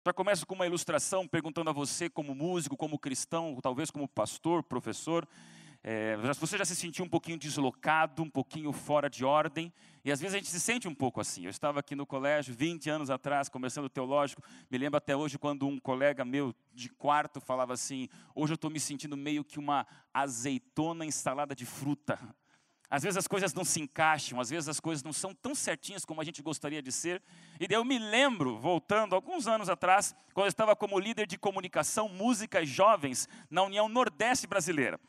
Já começo com uma ilustração, perguntando a você como músico, como cristão, talvez como pastor, professor, você já se sentiu um pouquinho deslocado, um pouquinho fora de ordem? E às vezes a gente se sente um pouco assim. Eu estava aqui no colégio, 20 anos atrás, começando o teológico, me lembro até hoje quando um colega meu de quarto falava assim: hoje eu estou me sentindo meio que uma azeitona em salada de fruta. Às vezes as coisas não se encaixam, às vezes as coisas não são tão certinhas como a gente gostaria de ser. E daí eu me lembro, voltando alguns anos atrás, quando eu estava como líder de comunicação, música e jovens na União Nordeste Brasileira.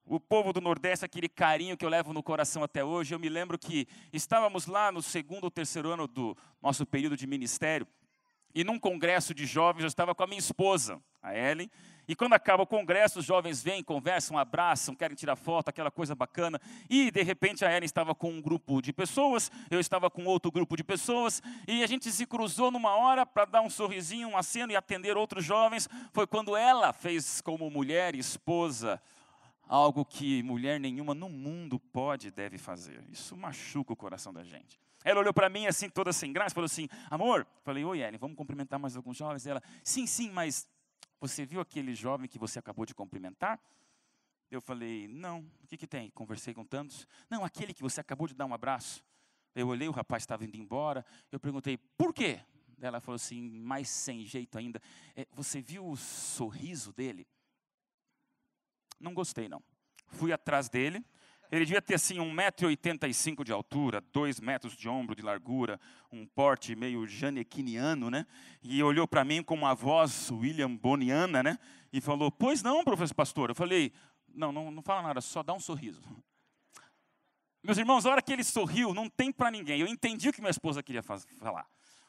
O povo do Nordeste, aquele carinho que eu levo no coração até hoje. Eu me lembro que estávamos lá no segundo ou terceiro ano do nosso período de ministério, e num congresso de jovens eu estava com a minha esposa, a Ellen, e quando acaba o congresso, os jovens vêm, conversam, abraçam, querem tirar foto, aquela coisa bacana, e de repente a Ellen estava com um grupo de pessoas, eu estava com outro grupo de pessoas, e a gente se cruzou numa hora para dar um sorrisinho, um aceno e atender outros jovens. Foi quando ela fez como mulher e esposa algo que mulher nenhuma no mundo pode e deve fazer. Isso machuca o coração da gente. Ela olhou para mim assim, toda sem graça, falou assim: amor, falei, oi Ellen, vamos cumprimentar mais alguns jovens? Ela, sim, mas você viu aquele jovem que você acabou de cumprimentar? Eu falei, não, o que tem? Conversei com tantos. Não, aquele que você acabou de dar um abraço. Eu olhei, o rapaz estava indo embora, eu perguntei, por quê? Ela falou assim, mais sem jeito ainda, você viu o sorriso dele? Não gostei, não. Fui atrás dele. Ele devia ter, assim, 1,85 m de altura, 2 metros de ombro de largura, um porte meio janequiniano, né? E olhou para mim com uma voz William Boniana, né? E falou, pois não, professor pastor. Eu falei, não fala nada, só dá um sorriso. Meus irmãos, a hora que ele sorriu, não tem para ninguém. Eu entendi o que minha esposa queria falar.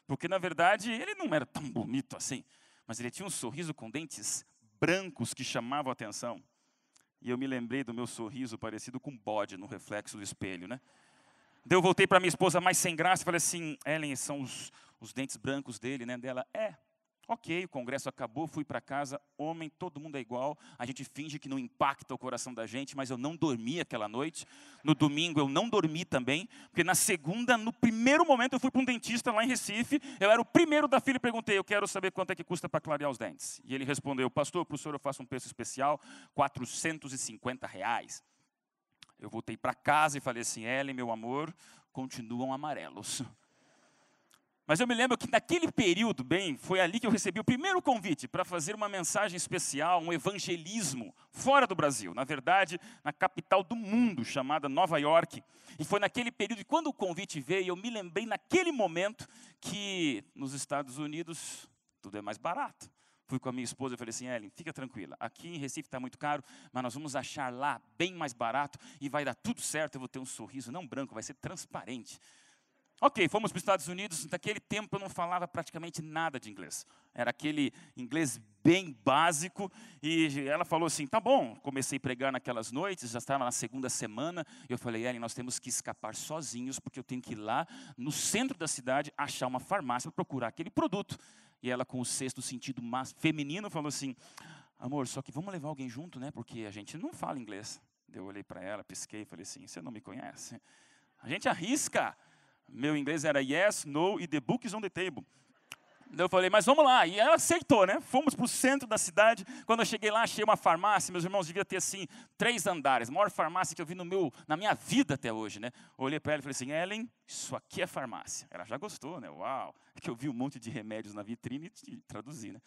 Porque, na verdade, ele não era tão bonito assim. Mas ele tinha um sorriso com dentes brancos que chamavam a atenção. E eu me lembrei do meu sorriso parecido com um bode no reflexo do espelho, né? Daí eu voltei para minha esposa mais sem graça e falei assim, Ellen, são os dentes brancos dele, né? Dela, ok, o congresso acabou, fui para casa, homem, todo mundo é igual, a gente finge que não impacta o coração da gente, mas eu não dormi aquela noite. No domingo eu não dormi também, porque na segunda, no primeiro momento eu fui para um dentista lá em Recife, eu era o primeiro da fila e perguntei, eu quero saber quanto é que custa para clarear os dentes. E ele respondeu, pastor, para o senhor eu faço um preço especial, R$ 450. Eu voltei para casa e falei assim, Ellen, meu amor, continuam amarelos. Mas eu me lembro que naquele período, foi ali que eu recebi o primeiro convite para fazer uma mensagem especial, um evangelismo fora do Brasil. Na verdade, na capital do mundo, chamada Nova York. E foi naquele período, e quando o convite veio, eu me lembrei naquele momento que nos Estados Unidos tudo é mais barato. Fui com a minha esposa e falei assim, Ellen, fica tranquila, aqui em Recife está muito caro, mas nós vamos achar lá bem mais barato e vai dar tudo certo, eu vou ter um sorriso não branco, vai ser transparente. Ok, fomos para os Estados Unidos, naquele tempo eu não falava praticamente nada de inglês. Era aquele inglês bem básico, e ela falou assim, tá bom, comecei a pregar naquelas noites, já estava na segunda semana, e eu falei, Ellen, nós temos que escapar sozinhos, porque eu tenho que ir lá no centro da cidade, achar uma farmácia para procurar aquele produto. E ela, com o sexto sentido feminino, falou assim, amor, só que vamos levar alguém junto, né, porque a gente não fala inglês. Eu olhei para ela, pisquei e falei assim, você não me conhece? A gente arrisca. Meu inglês era yes, no e the book is on the table. Eu falei, mas vamos lá. E ela aceitou, né? Fomos para o centro da cidade. Quando eu cheguei lá, achei uma farmácia. Meus irmãos, devia ter, assim, 3 andares. A maior farmácia que eu vi na minha vida até hoje, né? Olhei para ela e falei assim, Ellen, isso aqui é farmácia. Ela já gostou, né? Uau! É que eu vi um monte de remédios na vitrine e traduzi, né?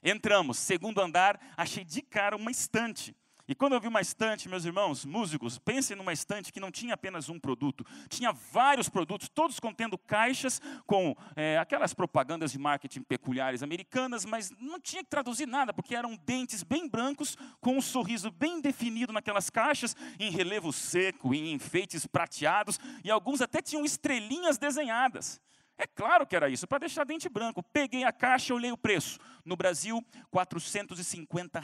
Entramos, segundo andar, achei de cara uma estante. E quando eu vi uma estante, meus irmãos, músicos, pensem numa estante que não tinha apenas um produto. Tinha vários produtos, todos contendo caixas com aquelas propagandas de marketing peculiares americanas, mas não tinha que traduzir nada, porque eram dentes bem brancos, com um sorriso bem definido naquelas caixas, em relevo seco, em enfeites prateados, e alguns até tinham estrelinhas desenhadas. É claro que era isso, para deixar dente branco. Peguei a caixa, olhei o preço. No Brasil, R$ 450.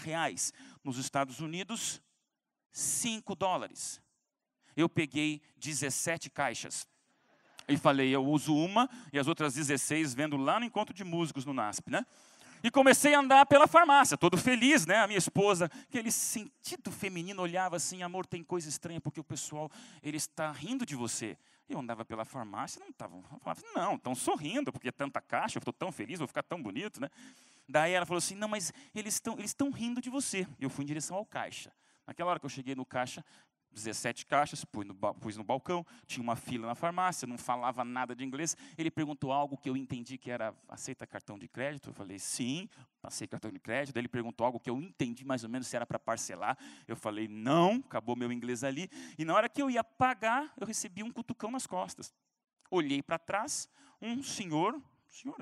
Nos Estados Unidos, $5. Eu peguei 17 caixas. E falei, eu uso uma e as outras 16 vendo lá no encontro de músicos no NASP, né? E comecei a andar pela farmácia, todo feliz, né? A minha esposa, aquele sentido feminino, olhava assim, amor, tem coisa estranha, porque o pessoal, ele está rindo de você. Eu andava pela farmácia, não estava, eu falava, não, estão sorrindo, porque é tanta caixa, eu estou tão feliz, vou ficar tão bonito, né? Daí ela falou assim, não, mas eles estão rindo de você. Eu fui em direção ao caixa. Naquela hora que eu cheguei no caixa, 17 caixas, pus no balcão, tinha uma fila na farmácia, não falava nada de inglês. Ele perguntou algo que eu entendi que era, aceita cartão de crédito? Eu falei, sim, passei cartão de crédito. Daí ele perguntou algo que eu entendi mais ou menos se era para parcelar. Eu falei, não, acabou meu inglês ali. E na hora que eu ia pagar, eu recebi um cutucão nas costas. Olhei para trás, um senhor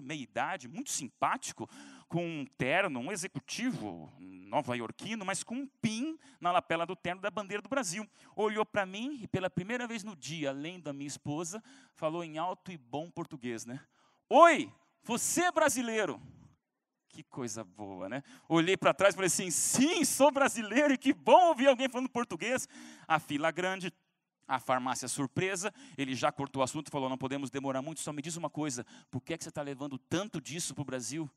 meia-idade, muito simpático, com um terno, um executivo nova-iorquino, mas com um pin na lapela do terno da bandeira do Brasil. Olhou para mim e pela primeira vez no dia, além da minha esposa, falou em alto e bom português, né? Oi, você é brasileiro? Que coisa boa, né? Olhei para trás e falei assim, sim, sou brasileiro e que bom ouvir alguém falando português. A fila grande, a farmácia surpresa, ele já cortou o assunto e falou, não podemos demorar muito, só me diz uma coisa, por que você está levando tanto disso para o Brasil?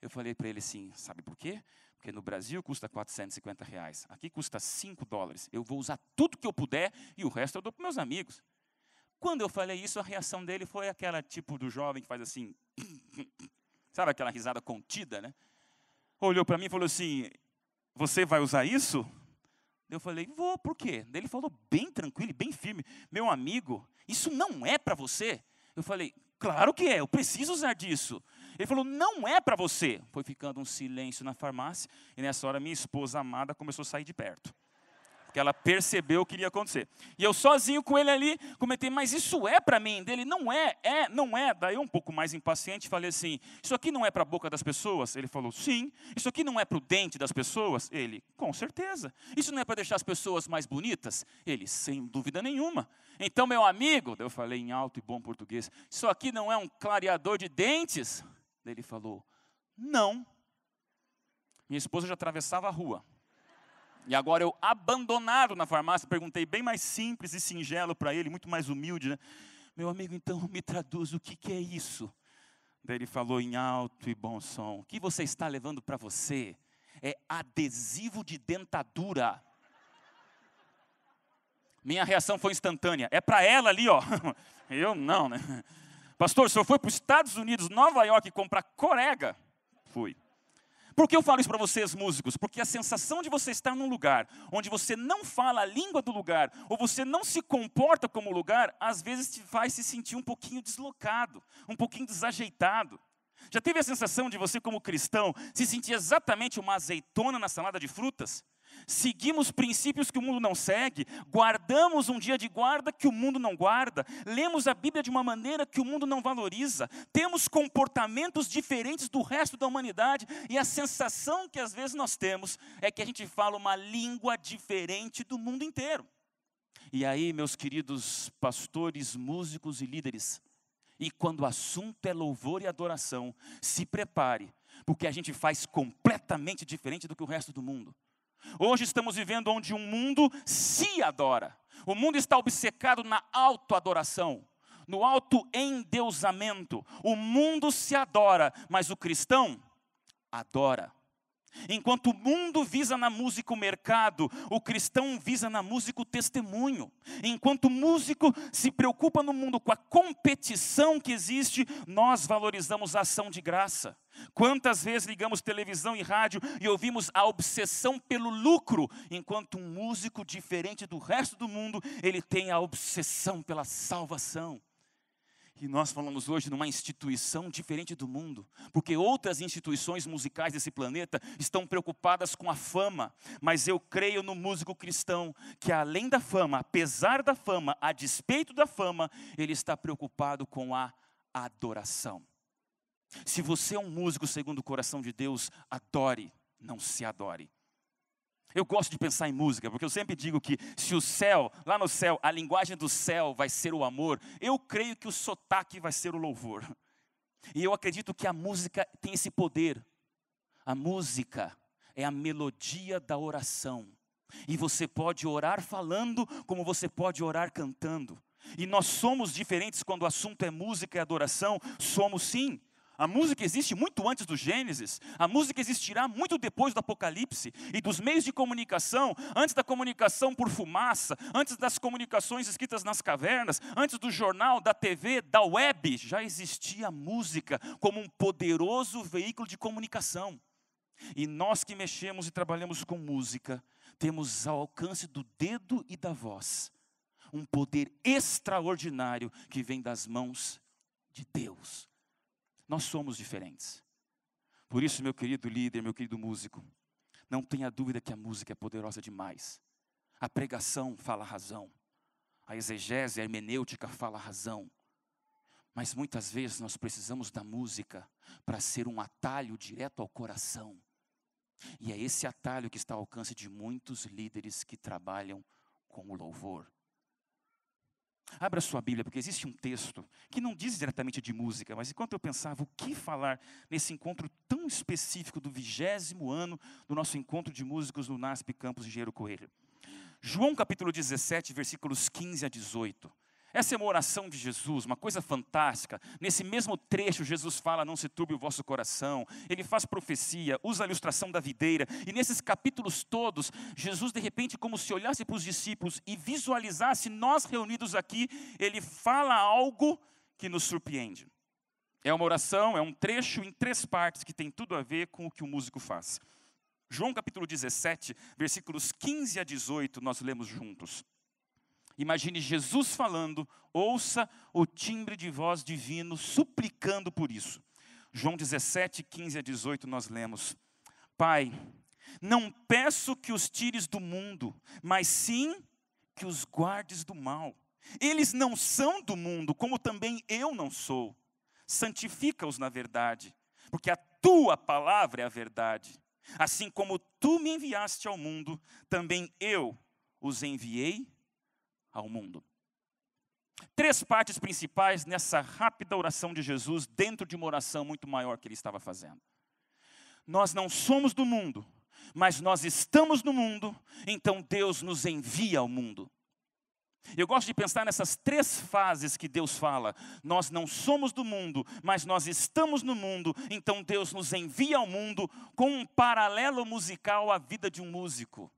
Eu falei para ele assim, sabe por quê? Porque no Brasil custa R$450, aqui custa $5, eu vou usar tudo que eu puder e o resto eu dou para meus amigos. Quando eu falei isso, a reação dele foi aquela tipo do jovem que faz assim, sabe aquela risada contida, né? Olhou para mim e falou assim, você vai usar isso? Eu falei, vou, por quê? Daí ele falou bem tranquilo e bem firme, meu amigo, isso não é para você. Eu falei, claro que é, eu preciso usar disso. Ele falou, não é para você. Foi ficando um silêncio na farmácia, e nessa hora minha esposa amada começou a sair de perto. Porque ela percebeu o que iria acontecer. E eu sozinho com ele ali, comentei, mas isso é para mim? Dele, não é, não é. Daí eu um pouco mais impaciente, falei assim, isso aqui não é para a boca das pessoas? Ele falou, sim. Isso aqui não é para o dente das pessoas? Ele, com certeza. Isso não é para deixar as pessoas mais bonitas? Ele, sem dúvida nenhuma. Então, meu amigo, eu falei em alto e bom português, isso aqui não é um clareador de dentes? Ele falou, não. Minha esposa já atravessava a rua. E agora eu, abandonado na farmácia, perguntei bem mais simples e singelo para ele, muito mais humilde, né? Meu amigo, então me traduz o que é isso? Daí ele falou em alto e bom som, o que você está levando para você é adesivo de dentadura. Minha reação foi instantânea, é para ela ali, ó. Eu não, né? Pastor, o senhor foi para os Estados Unidos, Nova York, comprar corega? Fui. Por que eu falo isso para vocês, músicos? Porque a sensação de você estar num lugar onde você não fala a língua do lugar, ou você não se comporta como lugar, às vezes te faz se sentir um pouquinho deslocado, um pouquinho desajeitado. Já teve a sensação de você, como cristão, se sentir exatamente uma azeitona na salada de frutas? Seguimos princípios que o mundo não segue, guardamos um dia de guarda que o mundo não guarda, lemos a Bíblia de uma maneira que o mundo não valoriza, temos comportamentos diferentes do resto da humanidade e a sensação que às vezes nós temos é que a gente fala uma língua diferente do mundo inteiro. E aí, meus queridos pastores, músicos e líderes, e quando o assunto é louvor e adoração, se prepare, porque a gente faz completamente diferente do que o resto do mundo. Hoje estamos vivendo onde um mundo se adora. O mundo está obcecado na autoadoração, no autoendeusamento. O mundo se adora, mas o cristão adora. Enquanto o mundo visa na música o mercado, o cristão visa na música o testemunho. Enquanto o músico se preocupa no mundo com a competição que existe, nós valorizamos a ação de graça. Quantas vezes ligamos televisão e rádio e ouvimos a obsessão pelo lucro, enquanto um músico diferente do resto do mundo, ele tem a obsessão pela salvação. E nós falamos hoje numa instituição diferente do mundo, porque outras instituições musicais desse planeta estão preocupadas com a fama, mas eu creio no músico cristão, que além da fama, apesar da fama, a despeito da fama, ele está preocupado com a adoração. Se você é um músico segundo o coração de Deus, adore, não se adore. Eu gosto de pensar em música, porque eu sempre digo que se o céu, lá no céu, a linguagem do céu vai ser o amor, eu creio que o sotaque vai ser o louvor. E eu acredito que a música tem esse poder. A música é a melodia da oração. E você pode orar falando, como você pode orar cantando. E nós somos diferentes quando o assunto é música e adoração, somos sim. A música existe muito antes do Gênesis, a música existirá muito depois do Apocalipse, e dos meios de comunicação, antes da comunicação por fumaça, antes das comunicações escritas nas cavernas, antes do jornal, da TV, da web, já existia a música como um poderoso veículo de comunicação. E nós que mexemos e trabalhamos com música, temos ao alcance do dedo e da voz, um poder extraordinário que vem das mãos de Deus. Nós somos diferentes. Por isso, meu querido líder, meu querido músico, não tenha dúvida que a música é poderosa demais. A pregação fala a razão. A exegese, a hermenêutica fala a razão. Mas muitas vezes nós precisamos da música para ser um atalho direto ao coração. E é esse atalho que está ao alcance de muitos líderes que trabalham com o louvor. Abra sua Bíblia, porque existe um texto que não diz diretamente de música, mas enquanto eu pensava o que falar nesse encontro tão específico do 20º ano do nosso encontro de músicos no NASP Campus Engenheiro Coelho. João capítulo 17, versículos 15 a 18. Essa é uma oração de Jesus, uma coisa fantástica. Nesse mesmo trecho, Jesus fala, não se turbe o vosso coração. Ele faz profecia, usa a ilustração da videira. E nesses capítulos todos, Jesus, de repente, como se olhasse para os discípulos e visualizasse nós reunidos aqui, ele fala algo que nos surpreende. É uma oração, é um trecho em 3 partes que tem tudo a ver com o que o músico faz. João capítulo 17, versículos 15 a 18, nós lemos juntos. Imagine Jesus falando, ouça o timbre de voz divino, suplicando por isso. João 17, 15 a 18, nós lemos. Pai, não peço que os tires do mundo, mas sim que os guardes do mal. Eles não são do mundo, como também eu não sou. Santifica-os na verdade, porque a tua palavra é a verdade. Assim como tu me enviaste ao mundo, também eu os enviei ao mundo. 3 partes principais nessa rápida oração de Jesus, dentro de uma oração muito maior que ele estava fazendo. Nós não somos do mundo, mas nós estamos no mundo, então Deus nos envia ao mundo. Eu gosto de pensar nessas 3 fases que Deus fala. Nós não somos do mundo, mas nós estamos no mundo, então Deus nos envia ao mundo, com um paralelo musical à vida de um músico.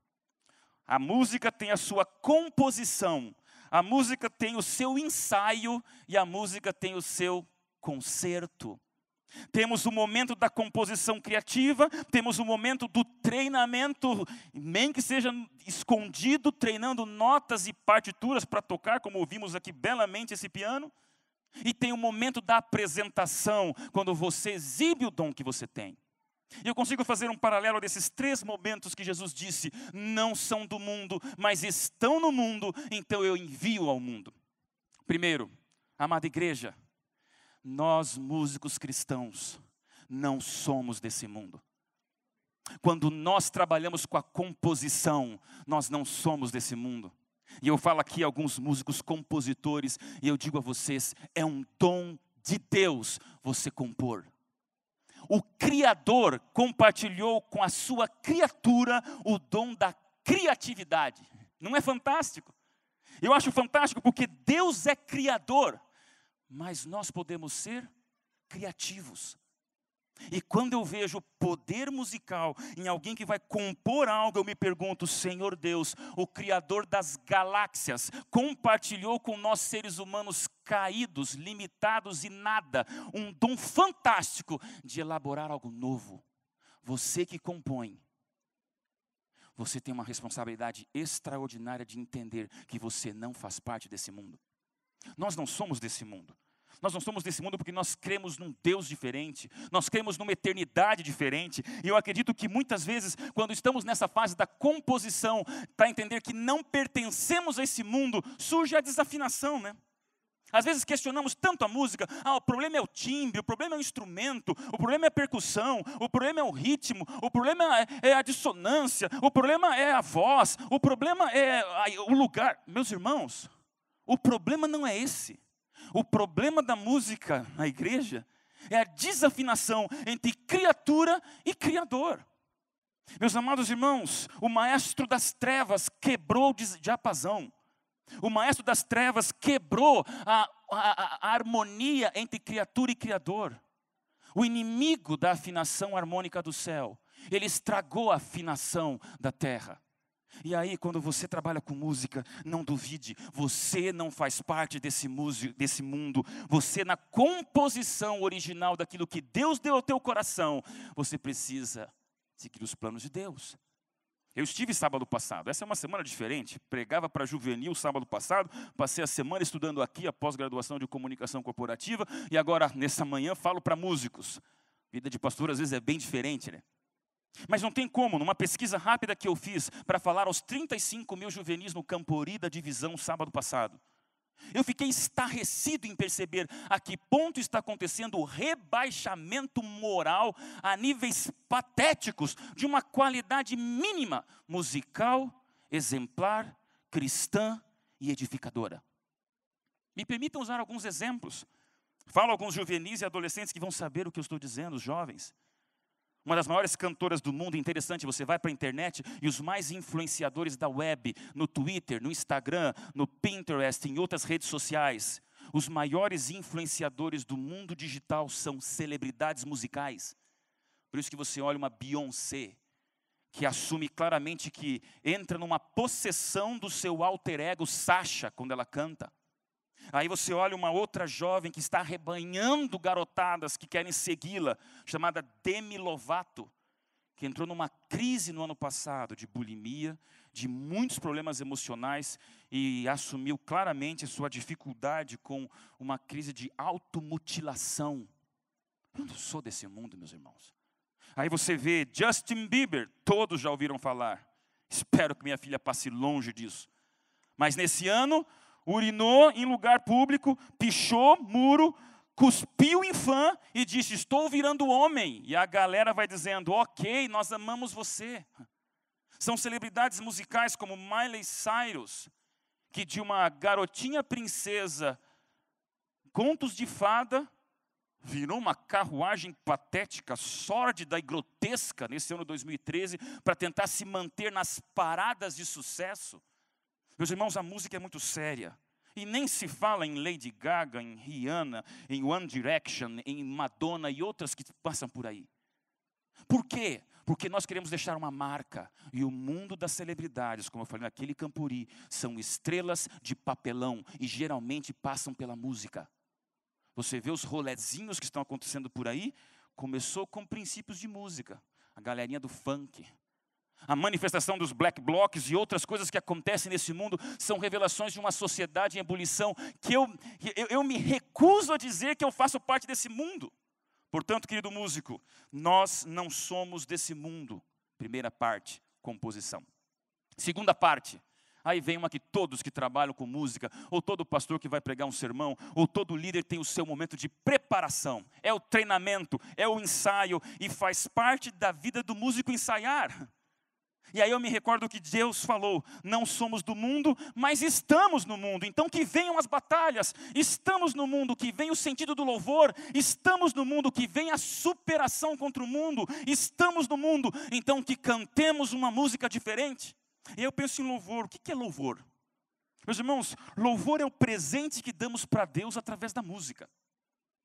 A música tem a sua composição, a música tem o seu ensaio e a música tem o seu concerto. Temos o momento da composição criativa, temos o momento do treinamento, nem que seja escondido, treinando notas e partituras para tocar, como ouvimos aqui belamente esse piano. E tem o momento da apresentação, quando você exibe o dom que você tem. E eu consigo fazer um paralelo desses 3 momentos que Jesus disse, não são do mundo, mas estão no mundo, então eu envio ao mundo. Primeiro, amada igreja, nós músicos cristãos não somos desse mundo. Quando nós trabalhamos com a composição, nós não somos desse mundo. E eu falo aqui alguns músicos compositores, e eu digo a vocês, é um dom de Deus você compor. O Criador compartilhou com a sua criatura o dom da criatividade. Não é fantástico? Eu acho fantástico porque Deus é criador, mas nós podemos ser criativos. E quando eu vejo poder musical em alguém que vai compor algo, eu me pergunto, Senhor Deus, o Criador das galáxias, compartilhou com nós seres humanos caídos, limitados e nada, um dom fantástico de elaborar algo novo. Você que compõe, você tem uma responsabilidade extraordinária de entender que você não faz parte desse mundo. Nós não somos desse mundo. Nós não somos desse mundo porque nós cremos num Deus diferente, nós cremos numa eternidade diferente, e eu acredito que muitas vezes, quando estamos nessa fase da composição, para entender que não pertencemos a esse mundo, surge a desafinação, né? Às vezes questionamos tanto a música, o problema é o timbre, o problema é o instrumento, o problema é a percussão, o problema é o ritmo, o problema é a dissonância, o problema é a voz, o problema é o lugar. Meus irmãos, o problema não é esse. O problema da música na igreja é a desafinação entre criatura e criador. Meus amados irmãos, o maestro das trevas quebrou o diapasão. O maestro das trevas quebrou a harmonia entre criatura e criador. o inimigo da afinação harmônica do céu. Ele estragou a afinação da terra. E aí, quando você trabalha com música, não duvide, você não faz parte desse mundo. Você, na composição original daquilo que Deus deu ao teu coração, você precisa seguir os planos de Deus. Eu estive sábado passado, essa é uma semana diferente, pregava para juvenil sábado passado, passei a semana estudando aqui a pós-graduação de comunicação corporativa, e agora, nessa manhã, falo para músicos. Vida de pastor, às vezes, é bem diferente, né? Mas não tem como, numa pesquisa rápida que eu fiz, para falar aos 35 mil juvenis no Campori da divisão sábado passado, eu fiquei estarrecido em perceber a que ponto está acontecendo o rebaixamento moral a níveis patéticos de uma qualidade mínima, musical, exemplar, cristã e edificadora. Me permitam usar alguns exemplos. Falo a alguns juvenis e adolescentes que vão saber o que eu estou dizendo, os jovens. Uma das maiores cantoras do mundo, interessante, você vai para a internet e os mais influenciadores da web, no Twitter, no Instagram, no Pinterest, em outras redes sociais, os maiores influenciadores do mundo digital são celebridades musicais. Por isso que você olha uma Beyoncé, que assume claramente que entra numa possessão do seu alter ego Sasha, quando ela canta. Aí você olha uma outra jovem que está arrebanhando garotadas que querem segui-la, chamada Demi Lovato, que entrou numa crise no ano passado de bulimia, de muitos problemas emocionais e assumiu claramente sua dificuldade com uma crise de automutilação. Eu não sou desse mundo, meus irmãos. Aí você vê Justin Bieber, todos já ouviram falar. Espero que minha filha passe longe disso. Mas nesse ano, urinou em lugar público, pichou muro, cuspiu em fã e disse, estou virando homem. E a galera vai dizendo, ok, nós amamos você. São celebridades musicais como Miley Cyrus, que de uma garotinha princesa, contos de fada, virou uma carruagem patética, sórdida e grotesca nesse ano 2013, para tentar se manter nas paradas de sucesso. Meus irmãos, a música é muito séria. E nem se fala em Lady Gaga, em Rihanna, em One Direction, em Madonna e outras que passam por aí. Por quê? Porque nós queremos deixar uma marca. E o mundo das celebridades, como eu falei naquele Campori, são estrelas de papelão e geralmente passam pela música. Você vê os rolezinhos que estão acontecendo por aí, começou com princípios de música. A galerinha do funk. A manifestação dos black blocs e outras coisas que acontecem nesse mundo são revelações de uma sociedade em ebulição que eu me recuso a dizer que eu faço parte desse mundo. Portanto, querido músico, nós não somos desse mundo. Primeira parte, composição. Segunda parte, aí vem uma que todos que trabalham com música, ou todo pastor que vai pregar um sermão, ou todo líder tem o seu momento de preparação. É o treinamento, é o ensaio e faz parte da vida do músico ensaiar. E aí eu me recordo que Deus falou, não somos do mundo, mas estamos no mundo. Então que venham as batalhas, estamos no mundo, que venha o sentido do louvor, estamos no mundo, que venha a superação contra o mundo, estamos no mundo. Então que cantemos uma música diferente. E eu penso em louvor, o que é louvor? Meus irmãos, louvor é o presente que damos para Deus através da música.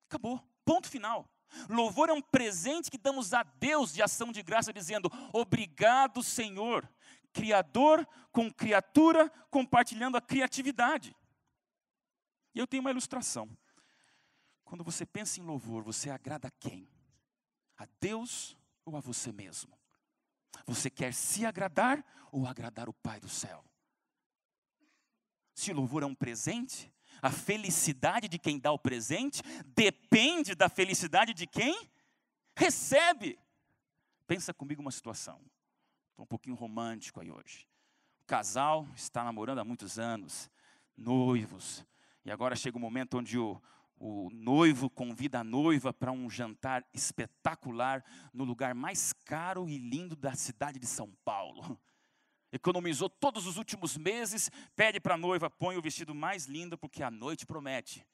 Acabou, ponto final. Louvor é um presente que damos a Deus de ação de graça, dizendo, obrigado Senhor, Criador com criatura, compartilhando a criatividade. E eu tenho uma ilustração. Quando você pensa em louvor, você agrada a quem? A Deus ou a você mesmo? Você quer se agradar ou agradar o Pai do céu? Se o louvor é um presente, a felicidade de quem dá o presente depende da felicidade de quem recebe. Pensa comigo uma situação. Estou um pouquinho romântico aí hoje. O casal está namorando há muitos anos, noivos. E agora chega o momento onde o noivo convida a noiva para um jantar espetacular no lugar mais caro e lindo da cidade de São Paulo. Economizou todos os últimos meses, pede para a noiva, põe o vestido mais lindo, porque a noite promete.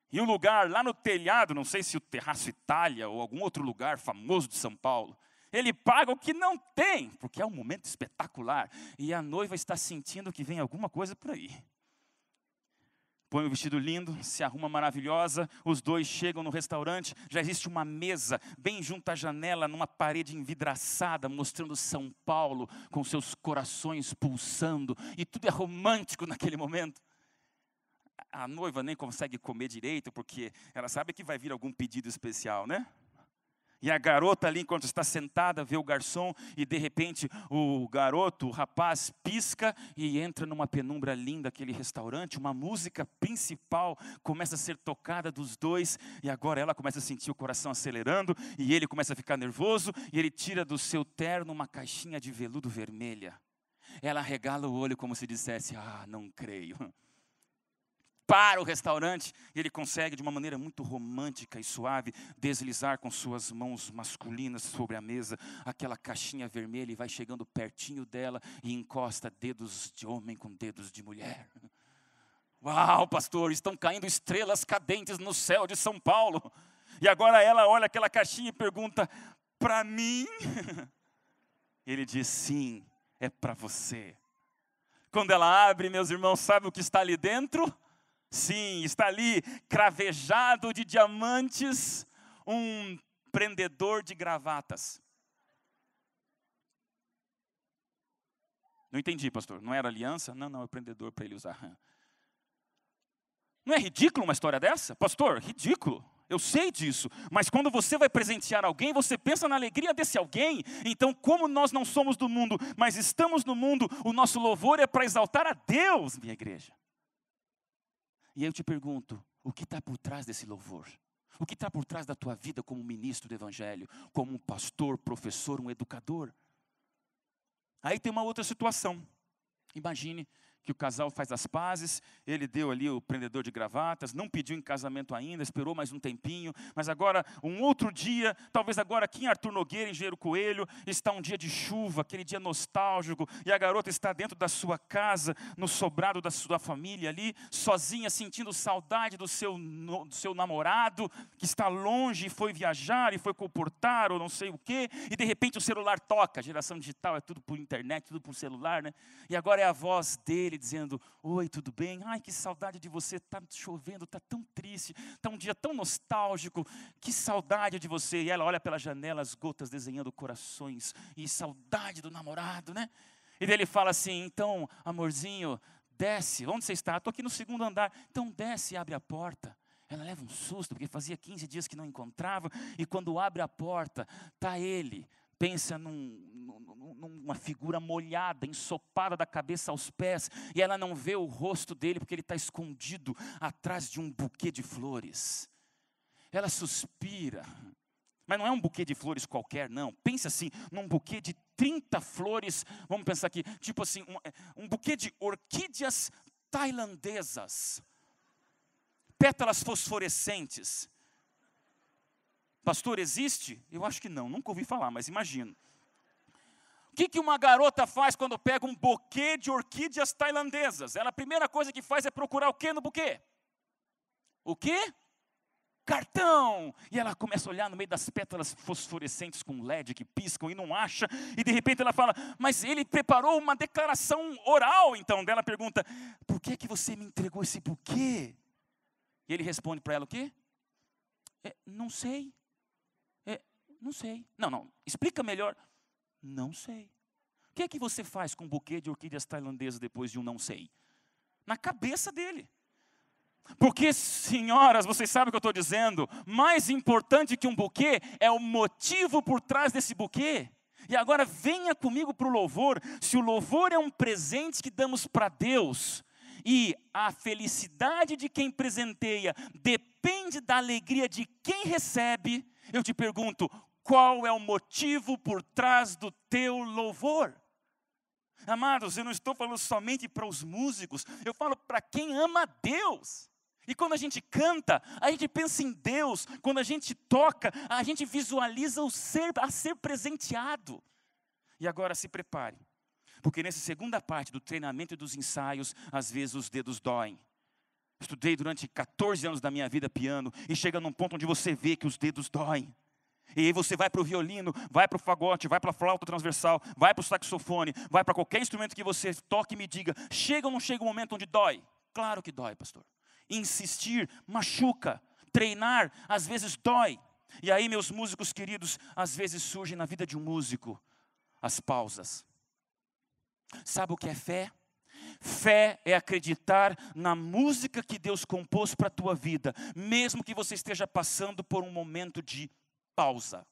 E o lugar lá no telhado, não sei se o Terraço Itália ou algum outro lugar famoso de São Paulo, ele paga o que não tem, porque é um momento espetacular. E a noiva está sentindo que vem alguma coisa por aí. põe um vestido lindo, se arruma maravilhosa, os dois chegam no restaurante, já existe uma mesa bem junto à janela, numa parede envidraçada, mostrando São Paulo, com seus corações pulsando, e tudo é romântico naquele momento. A noiva nem consegue comer direito, porque ela sabe que vai vir algum pedido especial, né? E a garota ali, enquanto está sentada, vê o garçom e de repente o garoto, o rapaz, pisca e entra numa penumbra linda aquele restaurante. Uma música principal começa a ser tocada dos dois e agora ela começa a sentir o coração acelerando e ele começa a ficar nervoso e ele tira do seu terno uma caixinha de veludo vermelha. Ela regala o olho como se dissesse, não creio. Para o restaurante, e ele consegue de uma maneira muito romântica e suave deslizar com suas mãos masculinas sobre a mesa aquela caixinha vermelha e vai chegando pertinho dela e encosta dedos de homem com dedos de mulher. Uau, pastor, estão caindo estrelas cadentes no céu de São Paulo. E agora ela olha aquela caixinha e pergunta, para mim? Ele diz, sim, é para você. Quando ela abre, meus irmãos, sabe o que está ali dentro? Sim, está ali, cravejado de diamantes, um prendedor de gravatas. Não entendi, pastor. Não era aliança? Não, é o prendedor para ele usar. Não é ridículo uma história dessa? Pastor, ridículo. Eu sei disso. Mas quando você vai presentear alguém, você pensa na alegria desse alguém. Então, como nós não somos do mundo, mas estamos no mundo, o nosso louvor é para exaltar a Deus, minha igreja. E aí eu te pergunto, o que está por trás desse louvor? O que está por trás da tua vida como ministro do Evangelho? Como um pastor, professor, um educador? Aí tem uma outra situação. Imagine que o casal faz as pazes, ele deu ali o prendedor de gravatas, não pediu em casamento ainda, esperou mais um tempinho, mas agora, um outro dia, talvez agora aqui em Arthur Nogueira, em Engenheiro Coelho, está um dia de chuva, aquele dia nostálgico, e a garota está dentro da sua casa, no sobrado da sua família ali, sozinha, sentindo saudade do seu namorado, que está longe e foi viajar, e foi comportar, ou não sei o quê, e de repente o celular toca, geração digital é tudo por internet, tudo por celular, né? E agora é a voz dele, dizendo, oi, tudo bem? Ai, que saudade de você, está chovendo, está tão triste, está um dia tão nostálgico, que saudade de você. E ela olha pela janela, as gotas desenhando corações, e saudade do namorado, né? E daí ele fala assim, então, amorzinho, desce, onde você está? Estou aqui no segundo andar, então desce e abre a porta. Ela leva um susto, porque fazia 15 dias que não encontrava, e quando abre a porta, está ele. Pensa numa figura molhada, ensopada da cabeça aos pés, e ela não vê o rosto dele porque ele está escondido atrás de um buquê de flores. Ela suspira, mas não é um buquê de flores qualquer, não. Pensa assim, num buquê de 30 flores, vamos pensar aqui, tipo assim, um buquê de orquídeas tailandesas, pétalas fosforescentes. Pastor, existe? Eu acho que não, nunca ouvi falar, mas imagino. O que uma garota faz quando pega um buquê de orquídeas tailandesas? Ela, a primeira coisa que faz é procurar o quê no buquê? O quê? Cartão! E ela começa a olhar no meio das pétalas fosforescentes com LED que piscam e não acha. E de repente ela fala, mas ele preparou uma declaração oral. Então, dela pergunta, por que você me entregou esse buquê? E ele responde para ela o quê? Não sei. Não sei. Não, explica melhor. Não sei. O que você faz com um buquê de orquídeas tailandesas depois de um não sei? Na cabeça dele. Porque, senhoras, vocês sabem o que eu estou dizendo? Mais importante que um buquê é o motivo por trás desse buquê. E agora venha comigo para o louvor. Se o louvor é um presente que damos para Deus, e a felicidade de quem presenteia depende da alegria de quem recebe, eu te pergunto, qual é o motivo por trás do teu louvor? Amados, eu não estou falando somente para os músicos, eu falo para quem ama a Deus. E quando a gente canta, a gente pensa em Deus. Quando a gente toca, a gente visualiza a ser presenteado. E agora se prepare, porque nessa segunda parte do treinamento e dos ensaios, às vezes os dedos doem. Estudei durante 14 anos da minha vida piano, e chega num ponto onde você vê que os dedos doem. E aí você vai para o violino, vai para o fagote, vai para a flauta transversal, vai para o saxofone, vai para qualquer instrumento que você toque e me diga, chega ou não chega um momento onde dói? Claro que dói, pastor. insistir machuca, treinar às vezes dói. E aí, meus músicos queridos, às vezes surgem na vida de um músico as pausas. Sabe o que é fé? Fé é acreditar na música que Deus compôs para a tua vida, mesmo que você esteja passando por um momento de pausa.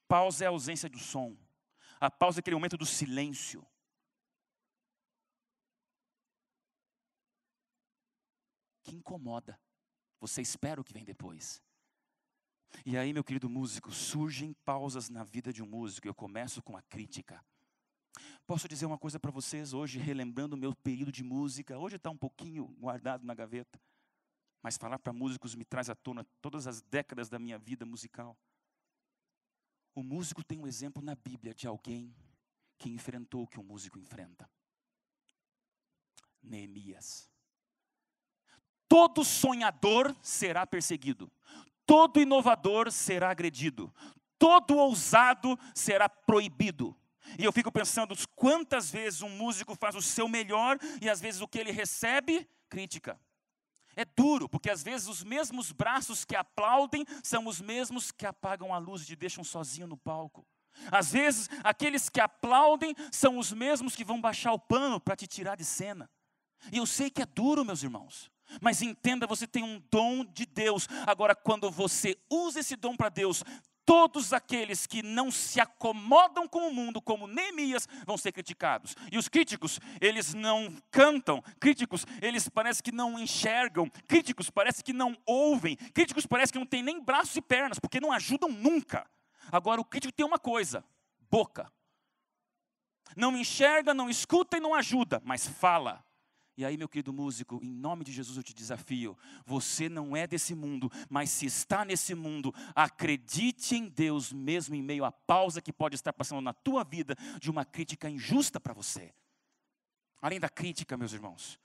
Pausa é a ausência do som. A pausa é aquele momento do silêncio. Que incomoda. Você espera o que vem depois. E aí, meu querido músico, surgem pausas na vida de um músico. Eu começo com a crítica. Posso dizer uma coisa para vocês hoje, relembrando o meu período de música. Hoje está um pouquinho guardado na gaveta. Mas falar para músicos me traz à tona todas as décadas da minha vida musical. O músico tem um exemplo na Bíblia de alguém que enfrentou o que um músico enfrenta. Neemias. Todo sonhador será perseguido. Todo inovador será agredido. Todo ousado será proibido. E eu fico pensando quantas vezes um músico faz o seu melhor e às vezes o que ele recebe, crítica. É duro, porque às vezes os mesmos braços que aplaudem são os mesmos que apagam a luz e te deixam sozinho no palco. Às vezes aqueles que aplaudem são os mesmos que vão baixar o pano para te tirar de cena. E eu sei que é duro, meus irmãos. Mas entenda, você tem um dom de Deus. Agora, quando você usa esse dom para Deus, todos aqueles que não se acomodam com o mundo, como Neemias, vão ser criticados. E os críticos, eles não cantam. Críticos, eles parecem que não enxergam. Críticos, parece que não ouvem. Críticos, parece que não têm nem braços e pernas, porque não ajudam nunca. Agora, o crítico tem uma coisa, boca. Não enxerga, não escuta e não ajuda, mas fala. E aí, meu querido músico, em nome de Jesus eu te desafio. Você não é desse mundo, mas se está nesse mundo, acredite em Deus, mesmo em meio à pausa que pode estar passando na tua vida, de uma crítica injusta para você. Além da crítica, meus irmãos.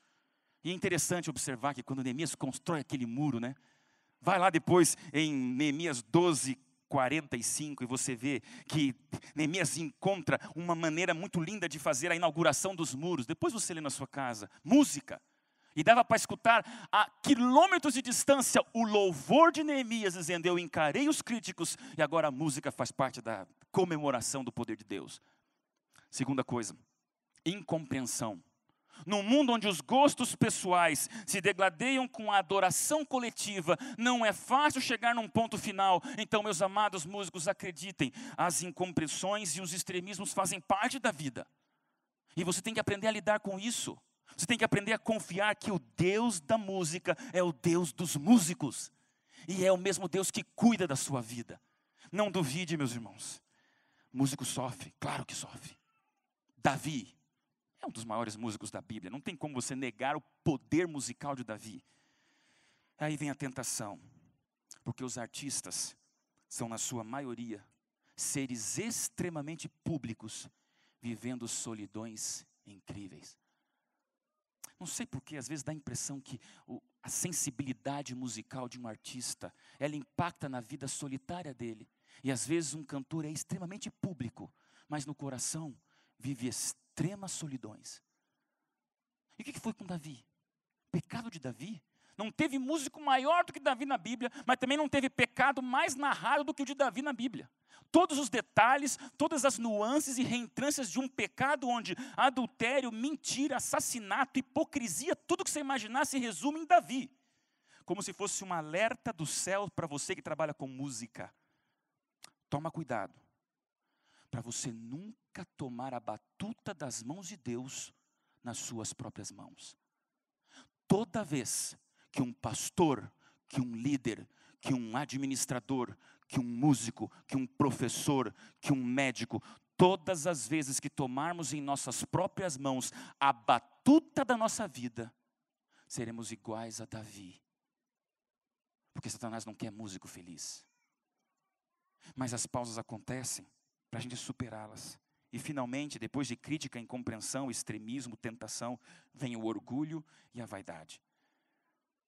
E é interessante observar que quando Neemias constrói aquele muro, né? Vai lá depois em Neemias 12:45 e você vê que Neemias encontra uma maneira muito linda de fazer a inauguração dos muros. Depois você lê na sua casa, música. E dava para escutar a quilômetros de distância o louvor de Neemias, dizendo: eu encarei os críticos e agora a música faz parte da comemoração do poder de Deus. Segunda coisa, incompreensão. Num mundo onde os gostos pessoais se degladeiam com a adoração coletiva, não é fácil chegar num ponto final. Então, meus amados músicos, acreditem, as incompreensões e os extremismos fazem parte da vida. E você tem que aprender a lidar com isso. Você tem que aprender a confiar que o Deus da música é o Deus dos músicos. E é o mesmo Deus que cuida da sua vida. Não duvide, meus irmãos. Músico sofre, claro que sofre. Davi é um dos maiores músicos da Bíblia. Não tem como você negar o poder musical de Davi. Aí vem a tentação. Porque os artistas são, na sua maioria, seres extremamente públicos, vivendo solidões incríveis. Não sei porque, às vezes dá a impressão que a sensibilidade musical de um artista, ela impacta na vida solitária dele. E às vezes um cantor é extremamente público, mas no coração vive extremas solidões. E o que foi com Davi? Pecado de Davi? Não teve músico maior do que Davi na Bíblia, mas também não teve pecado mais narrado do que o de Davi na Bíblia. Todos os detalhes, todas as nuances e reentrâncias de um pecado onde adultério, mentira, assassinato, hipocrisia, tudo que você imaginar se resume em Davi. Como se fosse um alerta do céu para você que trabalha com música. Toma cuidado, para você nunca tomar a batuta das mãos de Deus nas suas próprias mãos. Toda vez que um pastor, que um líder, que um administrador, que um músico, que um professor, que um médico, todas as vezes que tomarmos em nossas próprias mãos a batuta da nossa vida, seremos iguais a Davi. Porque Satanás não quer músico feliz. Mas as pausas acontecem para a gente superá-las. E finalmente, depois de crítica, incompreensão, extremismo, tentação, vem o orgulho e a vaidade.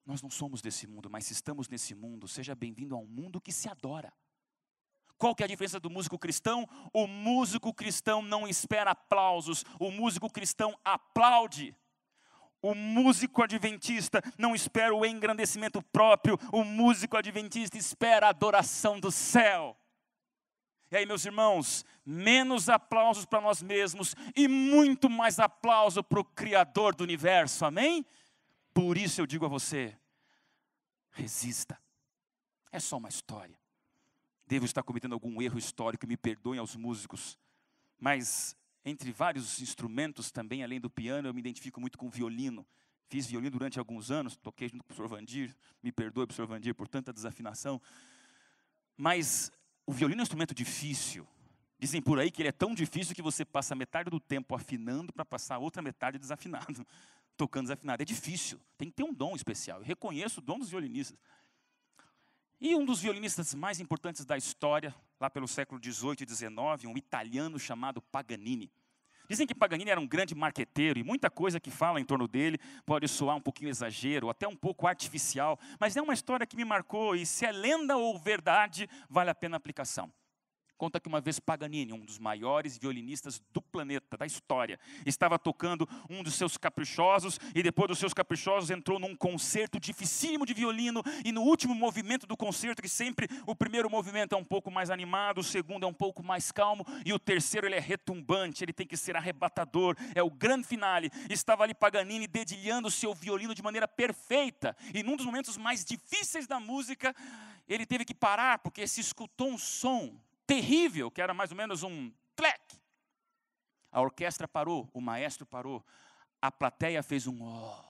Nós não somos desse mundo, mas se estamos nesse mundo, seja bem-vindo a um mundo que se adora. Qual que é a diferença do músico cristão? O músico cristão não espera aplausos, o músico cristão aplaude. O músico adventista não espera o engrandecimento próprio, o músico adventista espera a adoração do céu. E aí, meus irmãos, menos aplausos para nós mesmos e muito mais aplauso para o Criador do universo, amém? Por isso eu digo a você, resista. É só uma história. Devo estar cometendo algum erro histórico, me perdoem aos músicos. Mas, entre vários instrumentos também, além do piano, eu me identifico muito com violino. Fiz violino durante alguns anos, toquei junto com o professor Vandir. Me perdoe, professor Vandir, por tanta desafinação. Mas o violino é um instrumento difícil. Dizem por aí que ele é tão difícil que você passa metade do tempo afinando para passar a outra metade desafinado. Tocando desafinado. É difícil, tem que ter um dom especial. Eu reconheço o dom dos violinistas. E um dos violinistas mais importantes da história, lá pelo século XVIII e XIX, um italiano chamado Paganini. Dizem que Paganini era um grande marqueteiro, e muita coisa que fala em torno dele pode soar um pouquinho exagero, até um pouco artificial, mas é uma história que me marcou, e se é lenda ou verdade, vale a pena a aplicação. Conta que uma vez Paganini, um dos maiores violinistas do planeta, da história, estava tocando um dos seus caprichosos, e depois dos seus caprichosos entrou num concerto dificílimo de violino, e no último movimento do concerto, que sempre o primeiro movimento é um pouco mais animado, o segundo é um pouco mais calmo, e o terceiro ele é retumbante, ele tem que ser arrebatador, é o grande finale. Estava ali Paganini dedilhando o seu violino de maneira perfeita, e num dos momentos mais difíceis da música, ele teve que parar, porque se escutou um som terrível, que era mais ou menos um tlec. A orquestra parou, o maestro parou, a plateia fez um ó.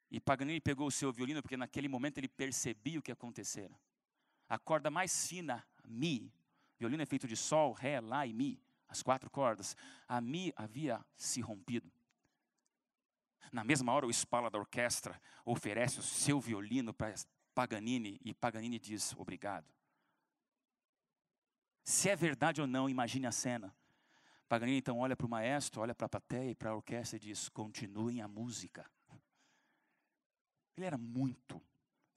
E Paganini pegou o seu violino, porque naquele momento ele percebia o que acontecera. A corda mais fina, Mi, o violino é feito de sol, ré, lá e mi, as 4 cordas. A Mi havia se rompido. Na mesma hora o espala da orquestra oferece o seu violino para Paganini, e Paganini diz obrigado. Se é verdade ou não, imagine a cena. Paganini então olha para o maestro, olha para a plateia e para a orquestra e diz, continuem a música. Ele era muito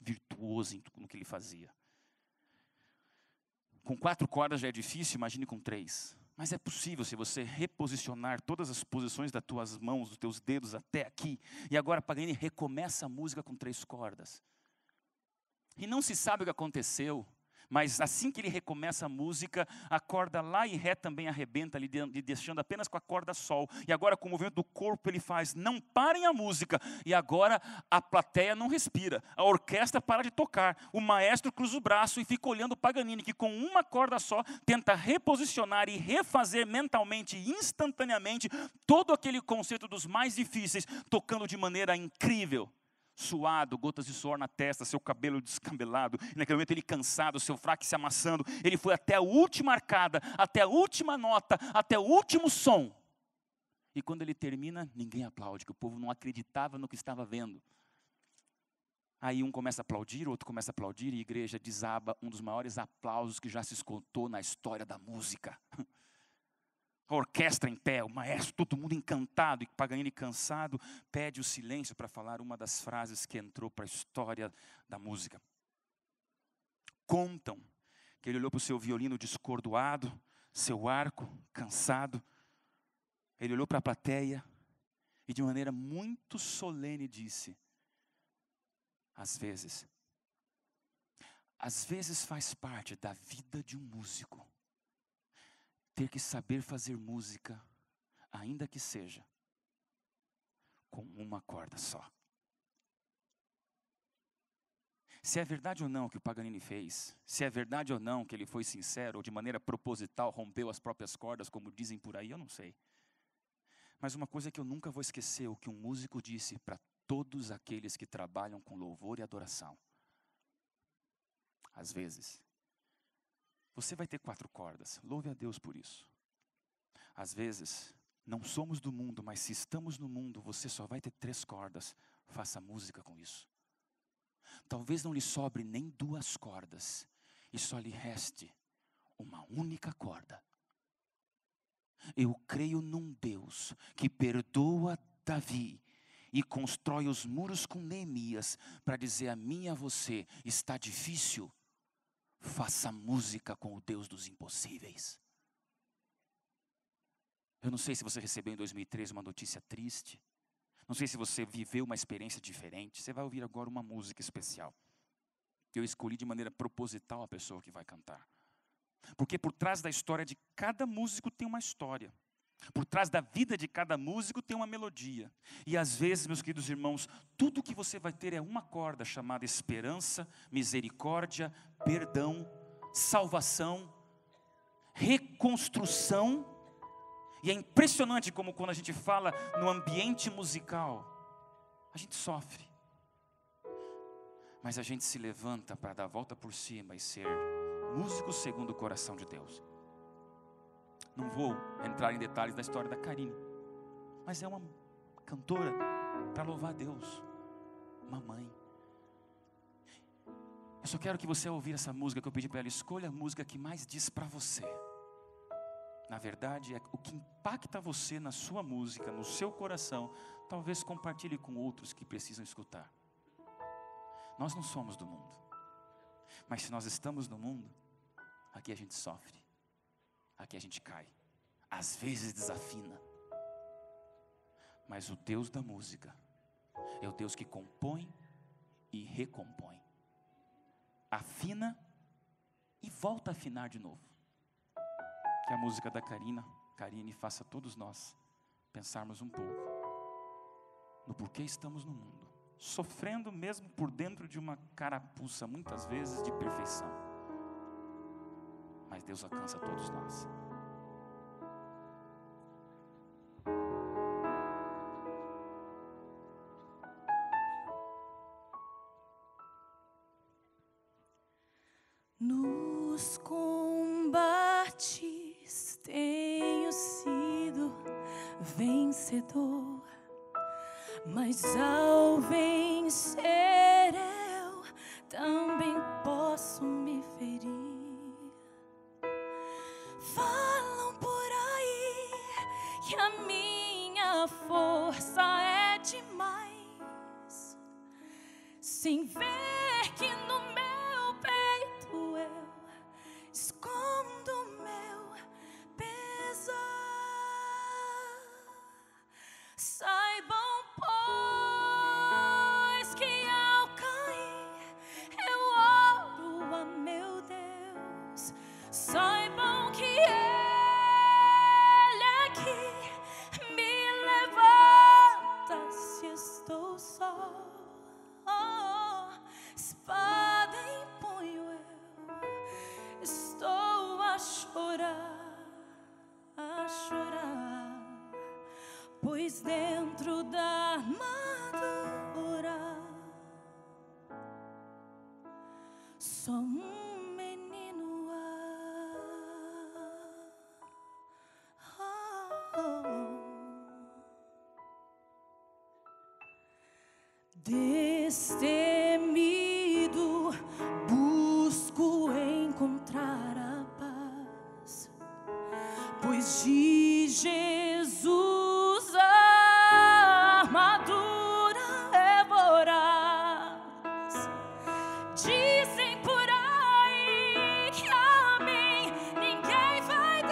virtuoso no que ele fazia. Com 4 cordas já é difícil, imagine com 3. Mas é possível se você reposicionar todas as posições das tuas mãos, dos teus dedos até aqui. E agora Paganini recomeça a música com 3 cordas. E não se sabe o que aconteceu. Mas assim que ele recomeça a música, a corda lá e ré também arrebenta, ali, deixando apenas com a corda sol. E agora com o movimento do corpo ele faz, não parem a música. E agora a plateia não respira, a orquestra para de tocar. O maestro cruza o braço e fica olhando o Paganini, que com uma corda só tenta reposicionar e refazer mentalmente, instantaneamente, todo aquele concerto dos mais difíceis, tocando de maneira incrível. Suado, gotas de suor na testa, seu cabelo descabelado, e naquele momento ele cansado, seu fraque se amassando, ele foi até a última arcada, até a última nota, até o último som. E quando ele termina, ninguém aplaude, porque o povo não acreditava no que estava vendo. Aí um começa a aplaudir, o outro começa a aplaudir, e a igreja desaba um dos maiores aplausos que já se escutou na história da música. A orquestra em pé, o maestro, todo mundo encantado, e Paganini cansado, pede o silêncio para falar uma das frases que entrou para a história da música. Contam que ele olhou para o seu violino descordoado, seu arco cansado, ele olhou para a plateia e de maneira muito solene disse, às vezes faz parte da vida de um músico, ter que saber fazer música, ainda que seja com uma corda só. Se é verdade ou não o que o Paganini fez, se é verdade ou não que ele foi sincero, ou de maneira proposital rompeu as próprias cordas, como dizem por aí, eu não sei. Mas uma coisa que eu nunca vou esquecer, o que um músico disse para todos aqueles que trabalham com louvor e adoração. Às vezes, você vai ter 4 cordas, louve a Deus por isso. Às vezes, não somos do mundo, mas se estamos no mundo, você só vai ter 3 cordas, faça música com isso. Talvez não lhe sobre nem 2 cordas, e só lhe reste uma única corda. Eu creio num Deus que perdoa Davi e constrói os muros com Neemias, para dizer a mim e a você, está difícil? Faça música com o Deus dos impossíveis. Eu não sei se você recebeu em 2013 uma notícia triste, Não sei se você viveu uma experiência diferente. Você vai ouvir agora uma música especial. Eu escolhi de maneira proposital a pessoa que vai cantar. Porque por trás da história de cada músico tem uma história. Por trás da vida de cada músico tem uma melodia. E às vezes, meus queridos irmãos, tudo que você vai ter é uma corda chamada esperança, misericórdia, perdão, salvação, reconstrução. E é impressionante como quando a gente fala no ambiente musical, a gente sofre. Mas a gente se levanta para dar a volta por cima e ser músico segundo o coração de Deus. Não vou entrar em detalhes da história da Karine, mas é uma cantora para louvar a Deus, uma mãe. Eu só quero que você, ao ouvir essa música que eu pedi para ela, escolha a música que mais diz para você. Na verdade, é o que impacta você na sua música, no seu coração. Talvez compartilhe com outros que precisam escutar. Nós não somos do mundo, mas se nós estamos no mundo, aqui a gente sofre. Aqui a gente cai, às vezes desafina. Mas o Deus da música é o Deus que compõe e recompõe. Afina e volta a afinar de novo. Que a música da Karine faça todos nós pensarmos um pouco no porquê estamos no mundo, sofrendo mesmo por dentro de uma carapuça, muitas vezes de perfeição. Mas Deus alcança todos nós. Nos combates tenho sido vencedor, mas ao vencer eu também posso me ferir. Falam por aí que a minha força é demais, sem ver que no meu peito eu escondo meu pesar. Saibam, pois, que ao cair eu oro a meu Deus. Saibam que Ele aqui me levanta se estou só. Espada em punho eu estou a chorar, pois dentro da armadura só um menino destemido, busco encontrar a paz, pois de Jesus a armadura é voraz. Dizem por aí que a mim ninguém vai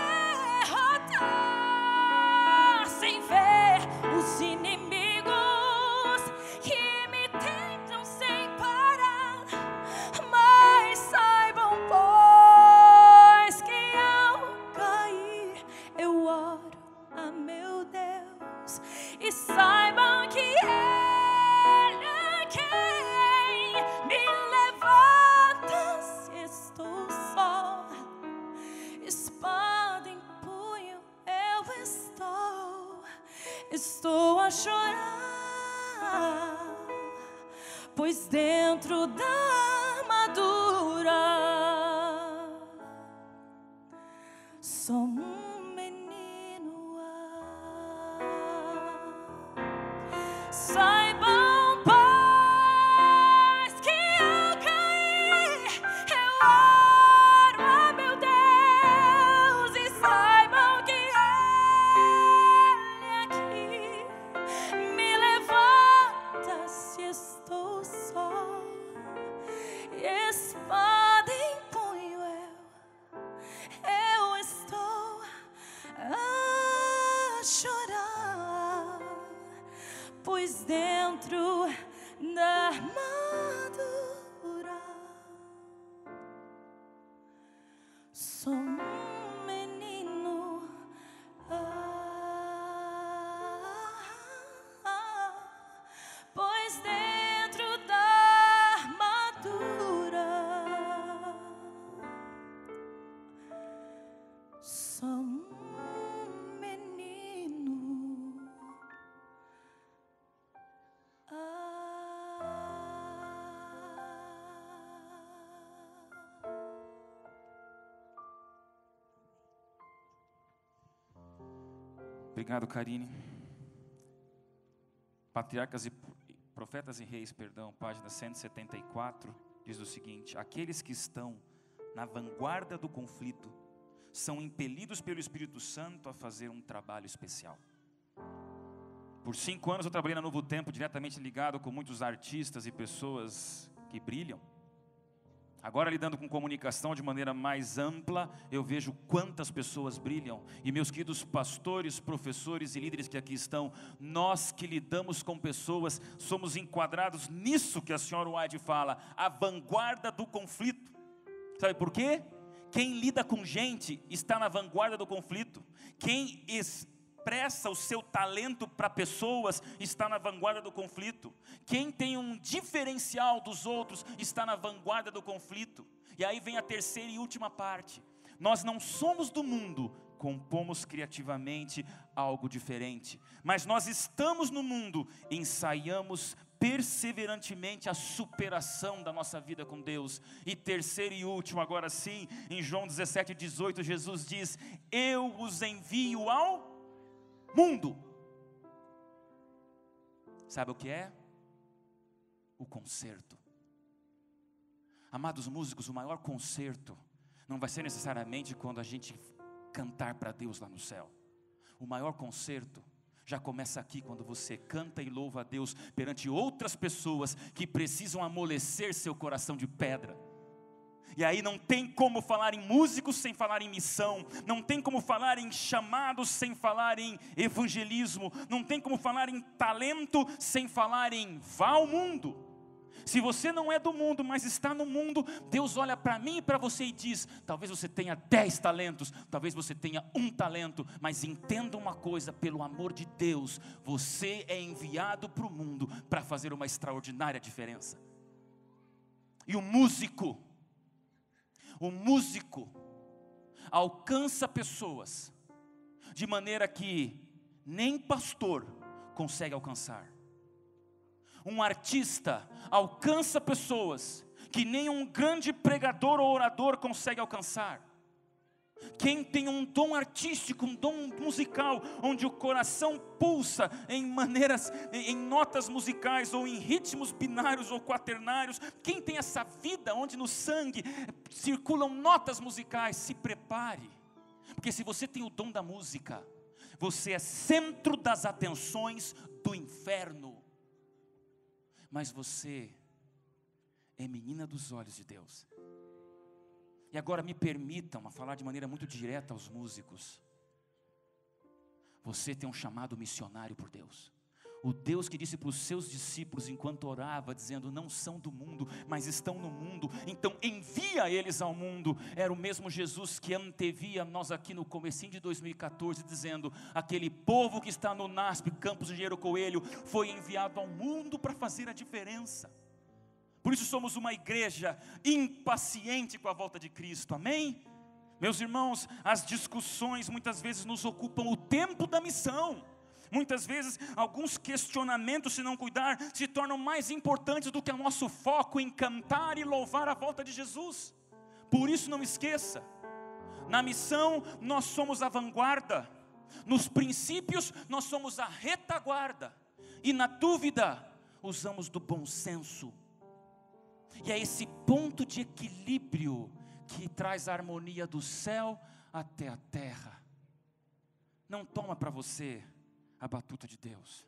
derrotar, sem ver os inimigos que me tentam sem parar. Mas saibam, pois, que ao cair eu oro a meu Deus. E saibam que Ele é quem me levanta se estou só. Espada em punho eu estou a chorar, pois dentro da armadura sou um menino. Saibam, pois, que ao cair eu oro a meu Deus. E saibam que Ele aqui me levanta se estou só. Espada em punho eu estou a chorar, pois pois dentro da armadura sou um menino. Pois dentro da armadura sou um menino. Obrigado, Karine. Profetas e Reis, página 174, diz o seguinte: aqueles que estão na vanguarda do conflito são impelidos pelo Espírito Santo a fazer um trabalho especial. Por 5 anos eu trabalhei na Novo Tempo, diretamente ligado com muitos artistas e pessoas que brilham. Agora, lidando com comunicação de maneira mais ampla, eu vejo quantas pessoas brilham. E meus queridos pastores, professores e líderes que aqui estão, nós que lidamos com pessoas, somos enquadrados nisso que a senhora White fala, a vanguarda do conflito. Sabe por quê? Quem lida com gente está na vanguarda do conflito. Quem expressa o seu talento para pessoas está na vanguarda do conflito. Quem tem um diferencial dos outros está na vanguarda do conflito. E aí vem a terceira e última parte. Nós não somos do mundo, compomos criativamente algo diferente, mas nós estamos no mundo, ensaiamos perseverantemente a superação da nossa vida com Deus. E terceiro e último, agora sim, em João 17:18, Jesus diz: eu os envio ao mundo. Sabe o que é? O concerto. Amados músicos, o maior concerto não vai ser necessariamente quando a gente cantar para Deus lá no céu. O maior concerto já começa aqui, quando você canta e louva a Deus perante outras pessoas que precisam amolecer seu coração de pedra. E aí não tem como falar em músicos sem falar em missão, não tem como falar em chamados sem falar em evangelismo, não tem como falar em talento sem falar em vá ao mundo. Se você não é do mundo, mas está no mundo, Deus olha para mim e para você e diz: talvez você tenha 10 talentos, talvez você tenha 1 talento, mas entenda uma coisa, pelo amor de Deus, você é enviado para o mundo para fazer uma extraordinária diferença. E o músico alcança pessoas de maneira que nem pastor consegue alcançar. Um artista alcança pessoas que nem um grande pregador ou orador consegue alcançar. Quem tem um dom artístico, um dom musical, onde o coração pulsa em notas musicais, ou em ritmos binários ou quaternários, quem tem essa vida onde no sangue circulam notas musicais, se prepare, porque se você tem o dom da música, você é centro das atenções do inferno, mas você é menina dos olhos de Deus. E agora me permitam falar de maneira muito direta aos músicos. Você tem um chamado missionário por Deus. O Deus que disse para os seus discípulos enquanto orava, dizendo: não são do mundo, mas estão no mundo, então envia eles ao mundo. Era o mesmo Jesus que antevia nós aqui no comecinho de 2014, dizendo: aquele povo que está no NASP, Campos Engenheiro Coelho, foi enviado ao mundo para fazer a diferença. Por isso somos uma igreja impaciente com a volta de Cristo, amém? Meus irmãos, as discussões muitas vezes nos ocupam o tempo da missão. Muitas vezes alguns questionamentos, se não cuidar, se tornam mais importantes do que o nosso foco em cantar e louvar a volta de Jesus. Por isso não esqueça, na missão nós somos a vanguarda, nos princípios nós somos a retaguarda, e na dúvida usamos do bom senso. E é esse ponto de equilíbrio que traz a harmonia do céu até a terra. Não toma para você a batuta de Deus.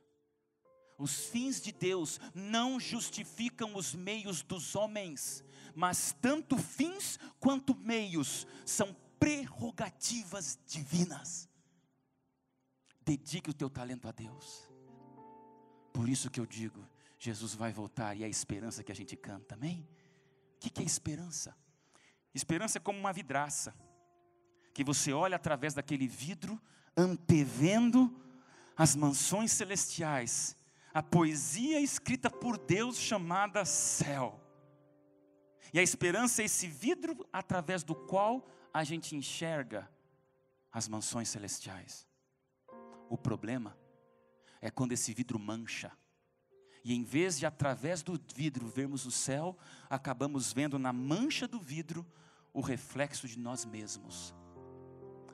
Os fins de Deus não justificam os meios dos homens, mas tanto fins quanto meios são prerrogativas divinas. Dedique o teu talento a Deus, Por isso que eu digo, Jesus vai voltar e é a esperança que a gente canta, amém? O que é esperança? Esperança é como uma vidraça, que você olha através daquele vidro, antevendo as mansões celestiais, a poesia escrita por Deus chamada céu. E a esperança é esse vidro através do qual a gente enxerga as mansões celestiais. O problema é quando esse vidro mancha. E em vez de através do vidro vermos o céu, acabamos vendo na mancha do vidro o reflexo de nós mesmos.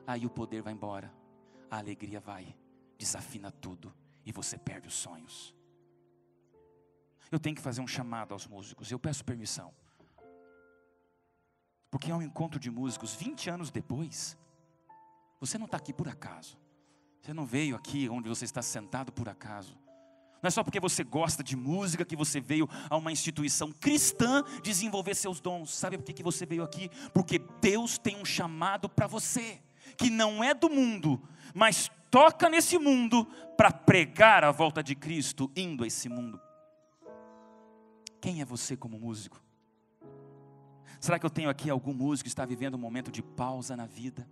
Aí o poder vai embora, a alegria vai, desafina tudo e você perde os sonhos. Eu tenho que fazer um chamado aos músicos, eu peço permissão. Porque é um encontro de músicos 20 anos depois. Você não está aqui por acaso. Você não veio aqui onde você está sentado por acaso. Não é só porque você gosta de música que você veio a uma instituição cristã desenvolver seus dons. Sabe por que você veio aqui? Porque Deus tem um chamado para você, que não é do mundo, mas toca nesse mundo para pregar a volta de Cristo, indo a esse mundo. Quem é você como músico? Será que eu tenho aqui algum músico que está vivendo um momento de pausa na vida?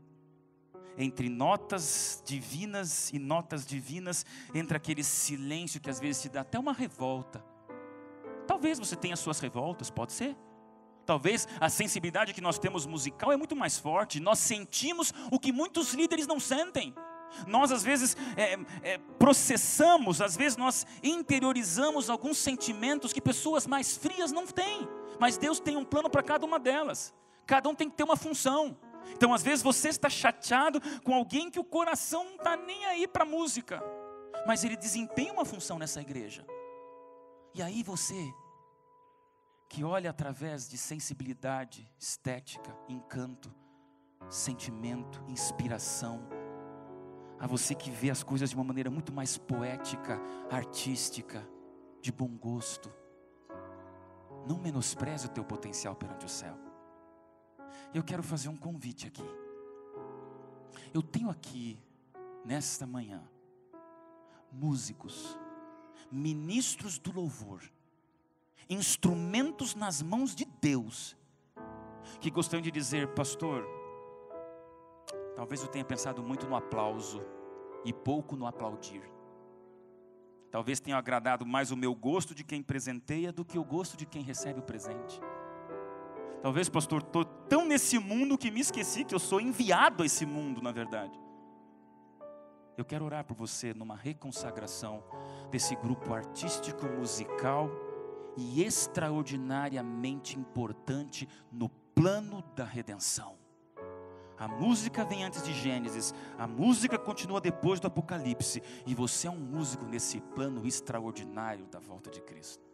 Entre notas divinas e notas divinas, entre aquele silêncio que às vezes te dá até uma revolta. Talvez você tenha suas revoltas, pode ser. Talvez a sensibilidade que nós temos musical é muito mais forte. Nós sentimos o que muitos líderes não sentem. Nós às vezes processamos, às vezes nós interiorizamos alguns sentimentos que pessoas mais frias não têm. Mas Deus tem um plano para cada uma delas. Cada um tem que ter uma função. Então às vezes você está chateado com alguém que o coração não está nem aí para a música, mas ele desempenha uma função nessa igreja. E aí você, que olha através de sensibilidade, estética, encanto, sentimento, inspiração, a você que vê as coisas de uma maneira muito mais poética, artística, de bom gosto, não menospreze o teu potencial perante o céu. Eu quero fazer um convite aqui. Eu tenho aqui, nesta manhã, músicos, ministros do louvor, instrumentos nas mãos de Deus, que gostariam de dizer: pastor, talvez eu tenha pensado muito no aplauso e pouco no aplaudir. Talvez tenha agradado mais o meu gosto de quem presenteia do que o gosto de quem recebe o presente. Talvez, pastor, estou tão nesse mundo que me esqueci que eu sou enviado a esse mundo, na verdade. Eu quero orar por você numa reconsagração desse grupo artístico, musical e extraordinariamente importante no plano da redenção. A música vem antes de Gênesis, a música continua depois do Apocalipse, e você é um músico nesse plano extraordinário da volta de Cristo.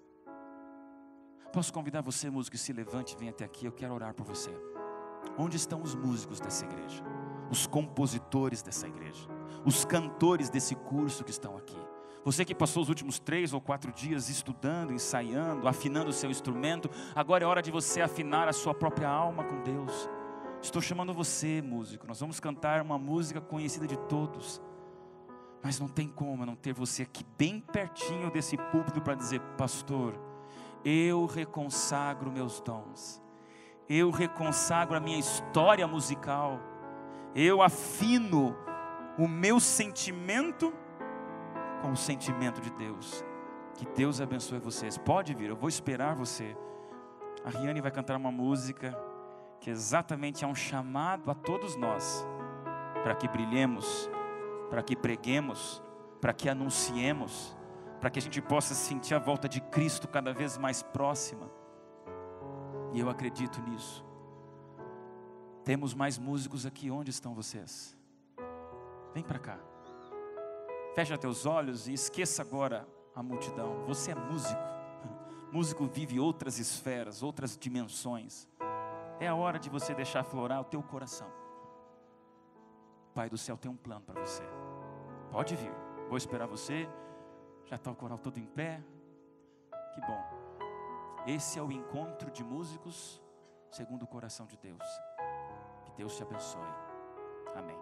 Posso convidar você, músico, que se levante e venha até aqui, eu quero orar por você. Onde estão os músicos dessa igreja? Os compositores dessa igreja? Os cantores desse curso que estão aqui? Você que passou os últimos 3 ou 4 dias estudando, ensaiando, afinando o seu instrumento, agora é hora de você afinar a sua própria alma com Deus. Estou chamando você, músico, nós vamos cantar uma música conhecida de todos, mas não tem como eu não ter você aqui bem pertinho desse púlpito para dizer: pastor, eu reconsagro meus dons, eu reconsagro a minha história musical, eu afino o meu sentimento com o sentimento de Deus. Que Deus abençoe vocês. Pode vir, eu vou esperar você. A Riane vai cantar uma música que exatamente é um chamado a todos nós, para que brilhemos, para que preguemos, para que anunciemos, para que a gente possa sentir a volta de Cristo cada vez mais próxima. E eu acredito nisso. Temos mais músicos aqui, onde estão vocês? Vem para cá. Fecha teus olhos e esqueça agora a multidão. Você é músico. Músico vive outras esferas, outras dimensões. É a hora de você deixar aflorar o teu coração. O Pai do céu tem um plano para você. Pode vir, vou esperar você. Já está o coral todo em pé. Que bom. Esse é o encontro de músicos segundo o coração de Deus. Que Deus te abençoe. Amém.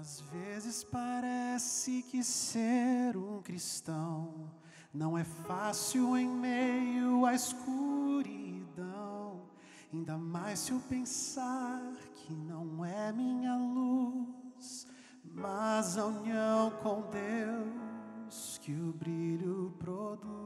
Às vezes parece que ser um cristão não é fácil em meio à escuridão. Ainda mais se eu pensar que não é minha luz, mas a união com Deus que o brilho produz.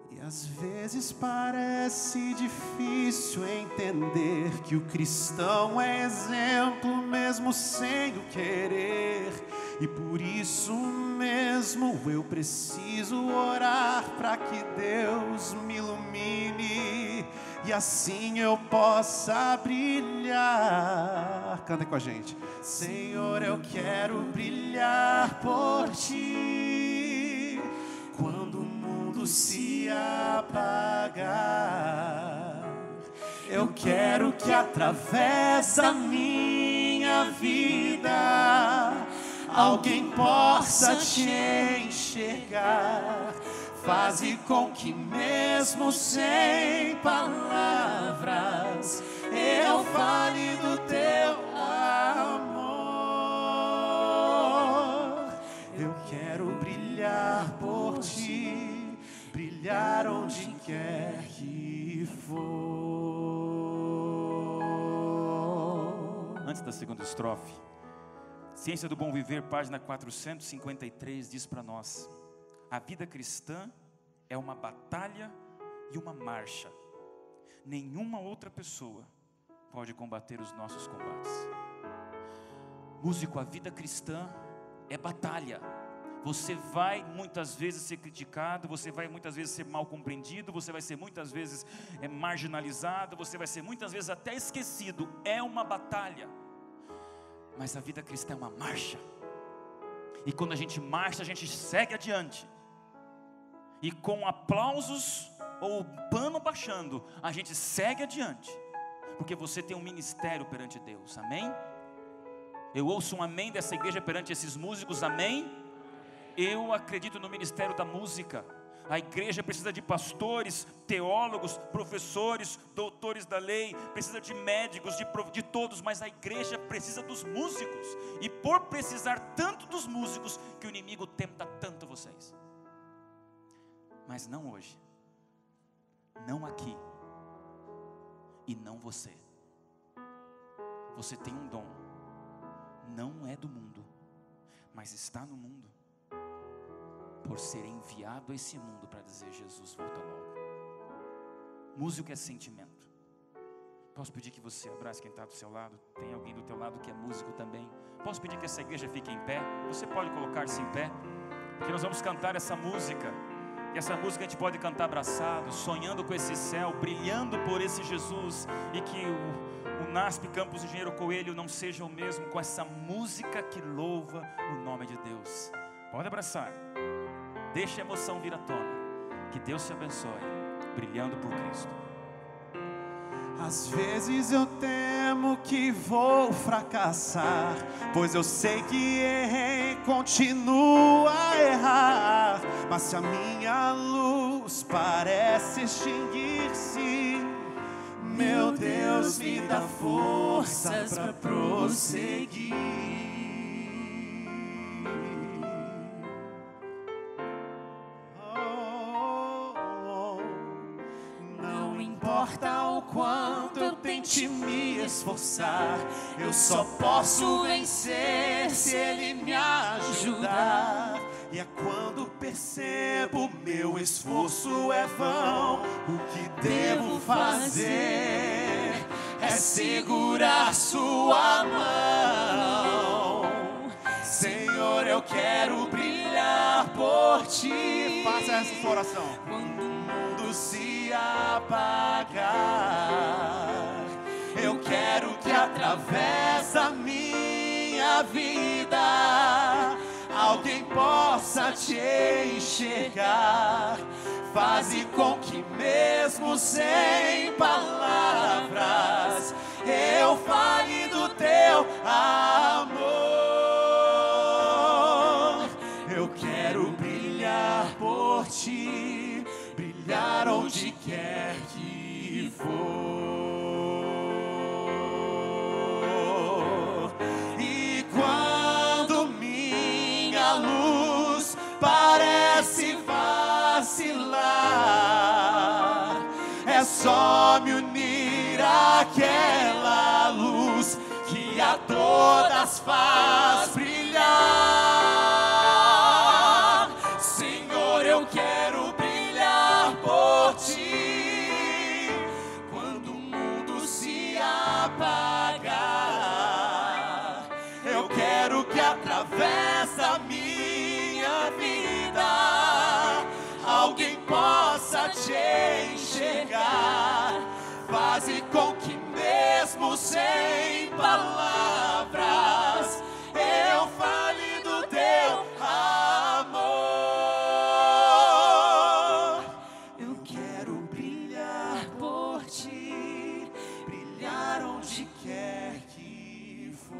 E às vezes parece difícil entender que o cristão é exemplo mesmo sem o querer. E por isso mesmo eu preciso orar para que Deus me ilumine e assim eu possa brilhar. Canta com a gente. Senhor, eu quero brilhar por Ti quando o mundo se apagar. Eu quero que através da minha vida alguém possa Te enxergar. Faze com que mesmo sem palavras eu fale do Teu amor. Eu quero brilhar por Ti, brilhar onde quer que for. Antes da segunda estrofe, Ciência do Bom Viver, página 453, diz para nós: a vida cristã é uma batalha e uma marcha. Nenhuma outra pessoa pode combater os nossos combates. Músico, a vida cristã é batalha. Você vai muitas vezes ser criticado, você vai muitas vezes ser mal compreendido, você vai ser muitas vezes marginalizado, você vai ser muitas vezes até esquecido. É uma batalha. Mas a vida cristã é uma marcha. E quando a gente marcha, a gente segue adiante. E com aplausos ou pano baixando, a gente segue adiante. Porque você tem um ministério perante Deus, amém? Eu ouço um amém dessa igreja perante esses músicos, amém? Eu acredito no ministério da música. A igreja precisa de pastores, teólogos, professores, doutores da lei, precisa de médicos, de todos, mas a igreja precisa dos músicos. E por precisar tanto dos músicos, que o inimigo tenta tanto vocês. Mas não hoje, não aqui, e não você. Você tem um dom, não é do mundo, mas está no mundo, por ser enviado a esse mundo para dizer: Jesus, volta logo. Música é sentimento. Posso pedir que você abrace quem está do seu lado? Tem alguém do teu lado que é músico também? Posso pedir que essa igreja fique em pé? Você pode colocar-se em pé, porque nós vamos cantar essa música. E essa música a gente pode cantar abraçado, sonhando com esse céu, brilhando por esse Jesus. E que o NASP Campus Engenheiro Coelho não seja o mesmo com essa música que louva o nome de Deus. Pode abraçar. Deixa a emoção vir à tona. Que Deus te abençoe, brilhando por Cristo. Às vezes eu temo que vou fracassar, pois eu sei que errei, continuo a errar. Mas se a minha luz parece extinguir-se, meu Deus me dá forças para prosseguir. Importa o quanto eu tente me esforçar, eu só posso vencer se Ele me ajudar. E é quando percebo meu esforço é vão, o que devo fazer é segurar Sua mão. Senhor, eu quero brilhar por Ti. Faça essa oração. Quando o mundo se apagar, eu quero que através da minha vida alguém possa Te enxergar. Faze com que mesmo sem palavras eu fale do Teu amor. Eu quero brilhar por Ti, brilhar quer que for. E quando minha luz parece vacilar, é só me unir àquela luz que a todas faz brilhar. Senhor, eu quero brilhar por ti quando o mundo se apagar. Eu quero que através da minha vida alguém possa te enxergar. Faze com que mesmo sem palavras eu fale do teu amor. Eu quero brilhar por ti, brilhar onde quer que for.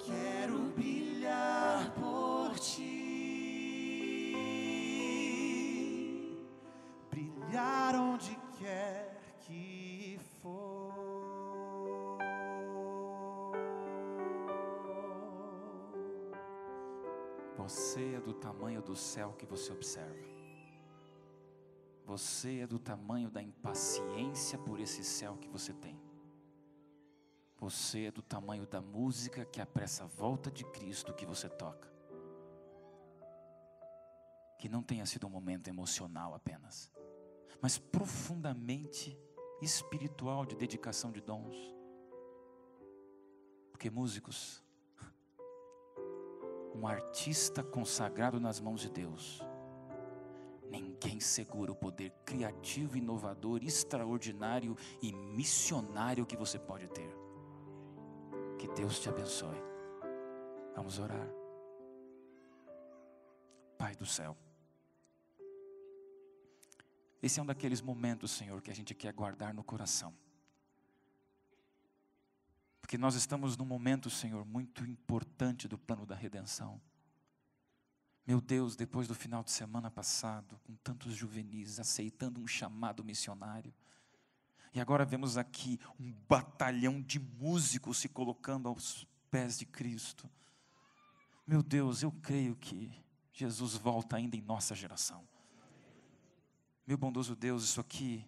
Quero brilhar por ti, brilhar onde quer que for. Você é do tamanho do céu que você observa. Você é do tamanho da impaciência por esse céu que você tem. Você é do tamanho da música que apressa a volta de Cristo que você toca. Que não tenha sido um momento emocional apenas, mas profundamente espiritual, de dedicação de dons. Porque músicos, um artista consagrado nas mãos de Deus, ninguém segura o poder criativo, inovador, extraordinário e missionário que você pode ter. Que Deus te abençoe. Vamos orar. Pai do céu, esse é um daqueles momentos, Senhor, que a gente quer guardar no coração. Porque nós estamos num momento, Senhor, muito importante do plano da redenção. Meu Deus, depois do final de semana passado, com tantos juvenis aceitando um chamado missionário, e agora vemos aqui um batalhão de músicos se colocando aos pés de Cristo. Meu Deus, eu creio que Jesus volta ainda em nossa geração. Meu bondoso Deus, isso aqui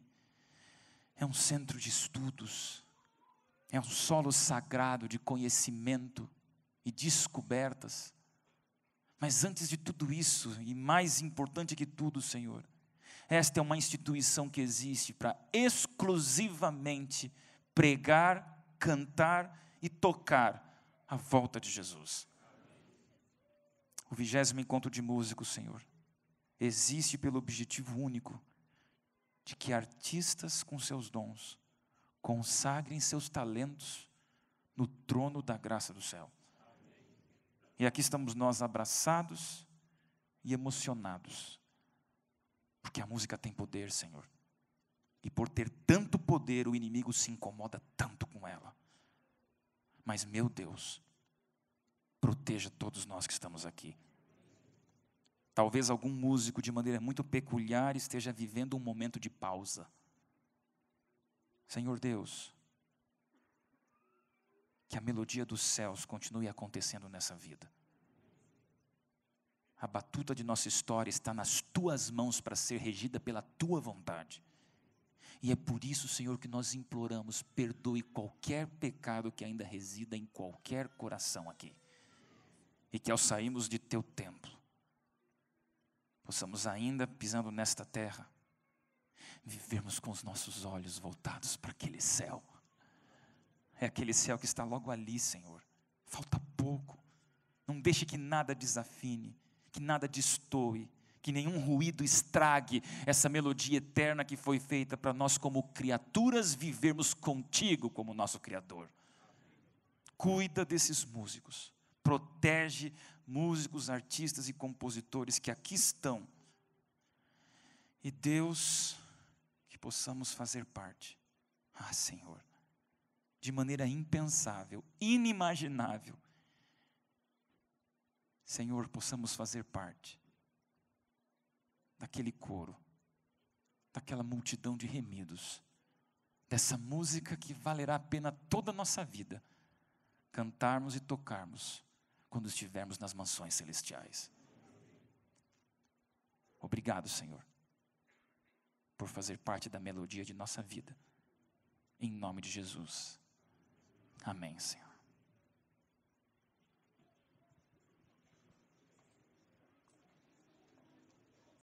é um centro de estudos, é um solo sagrado de conhecimento e descobertas. Mas antes de tudo isso, e mais importante que tudo, Senhor, esta é uma instituição que existe para exclusivamente pregar, cantar e tocar a volta de Jesus. O 20º encontro de músicos, Senhor, existe pelo objetivo único de que artistas com seus dons consagrem seus talentos no trono da graça do céu. E aqui estamos nós abraçados e emocionados, porque a música tem poder, Senhor. E por ter tanto poder, o inimigo se incomoda tanto com ela. Mas, meu Deus, proteja todos nós que estamos aqui. Talvez algum músico, de maneira muito peculiar, esteja vivendo um momento de pausa. Senhor Deus, que a melodia dos céus continue acontecendo nessa vida. A batuta de nossa história está nas Tuas mãos para ser regida pela Tua vontade. E é por isso, Senhor, que nós imploramos, perdoe qualquer pecado que ainda resida em qualquer coração aqui. E que ao sairmos de Teu templo, possamos ainda, pisando nesta terra, vivermos com os nossos olhos voltados para aquele céu. É aquele céu que está logo ali, Senhor. Falta pouco. Não deixe que nada desafine, que nada destoe, que nenhum ruído estrague essa melodia eterna que foi feita para nós como criaturas vivermos contigo como nosso Criador. Cuida desses músicos, protege músicos, artistas e compositores que aqui estão. E Deus, que possamos fazer parte, Senhor, de maneira impensável, inimaginável, Senhor, possamos fazer parte daquele coro, daquela multidão de remidos, dessa música que valerá a pena toda a nossa vida cantarmos e tocarmos quando estivermos nas mansões celestiais. Obrigado, Senhor, por fazer parte da melodia de nossa vida. Em nome de Jesus. Amém, Senhor.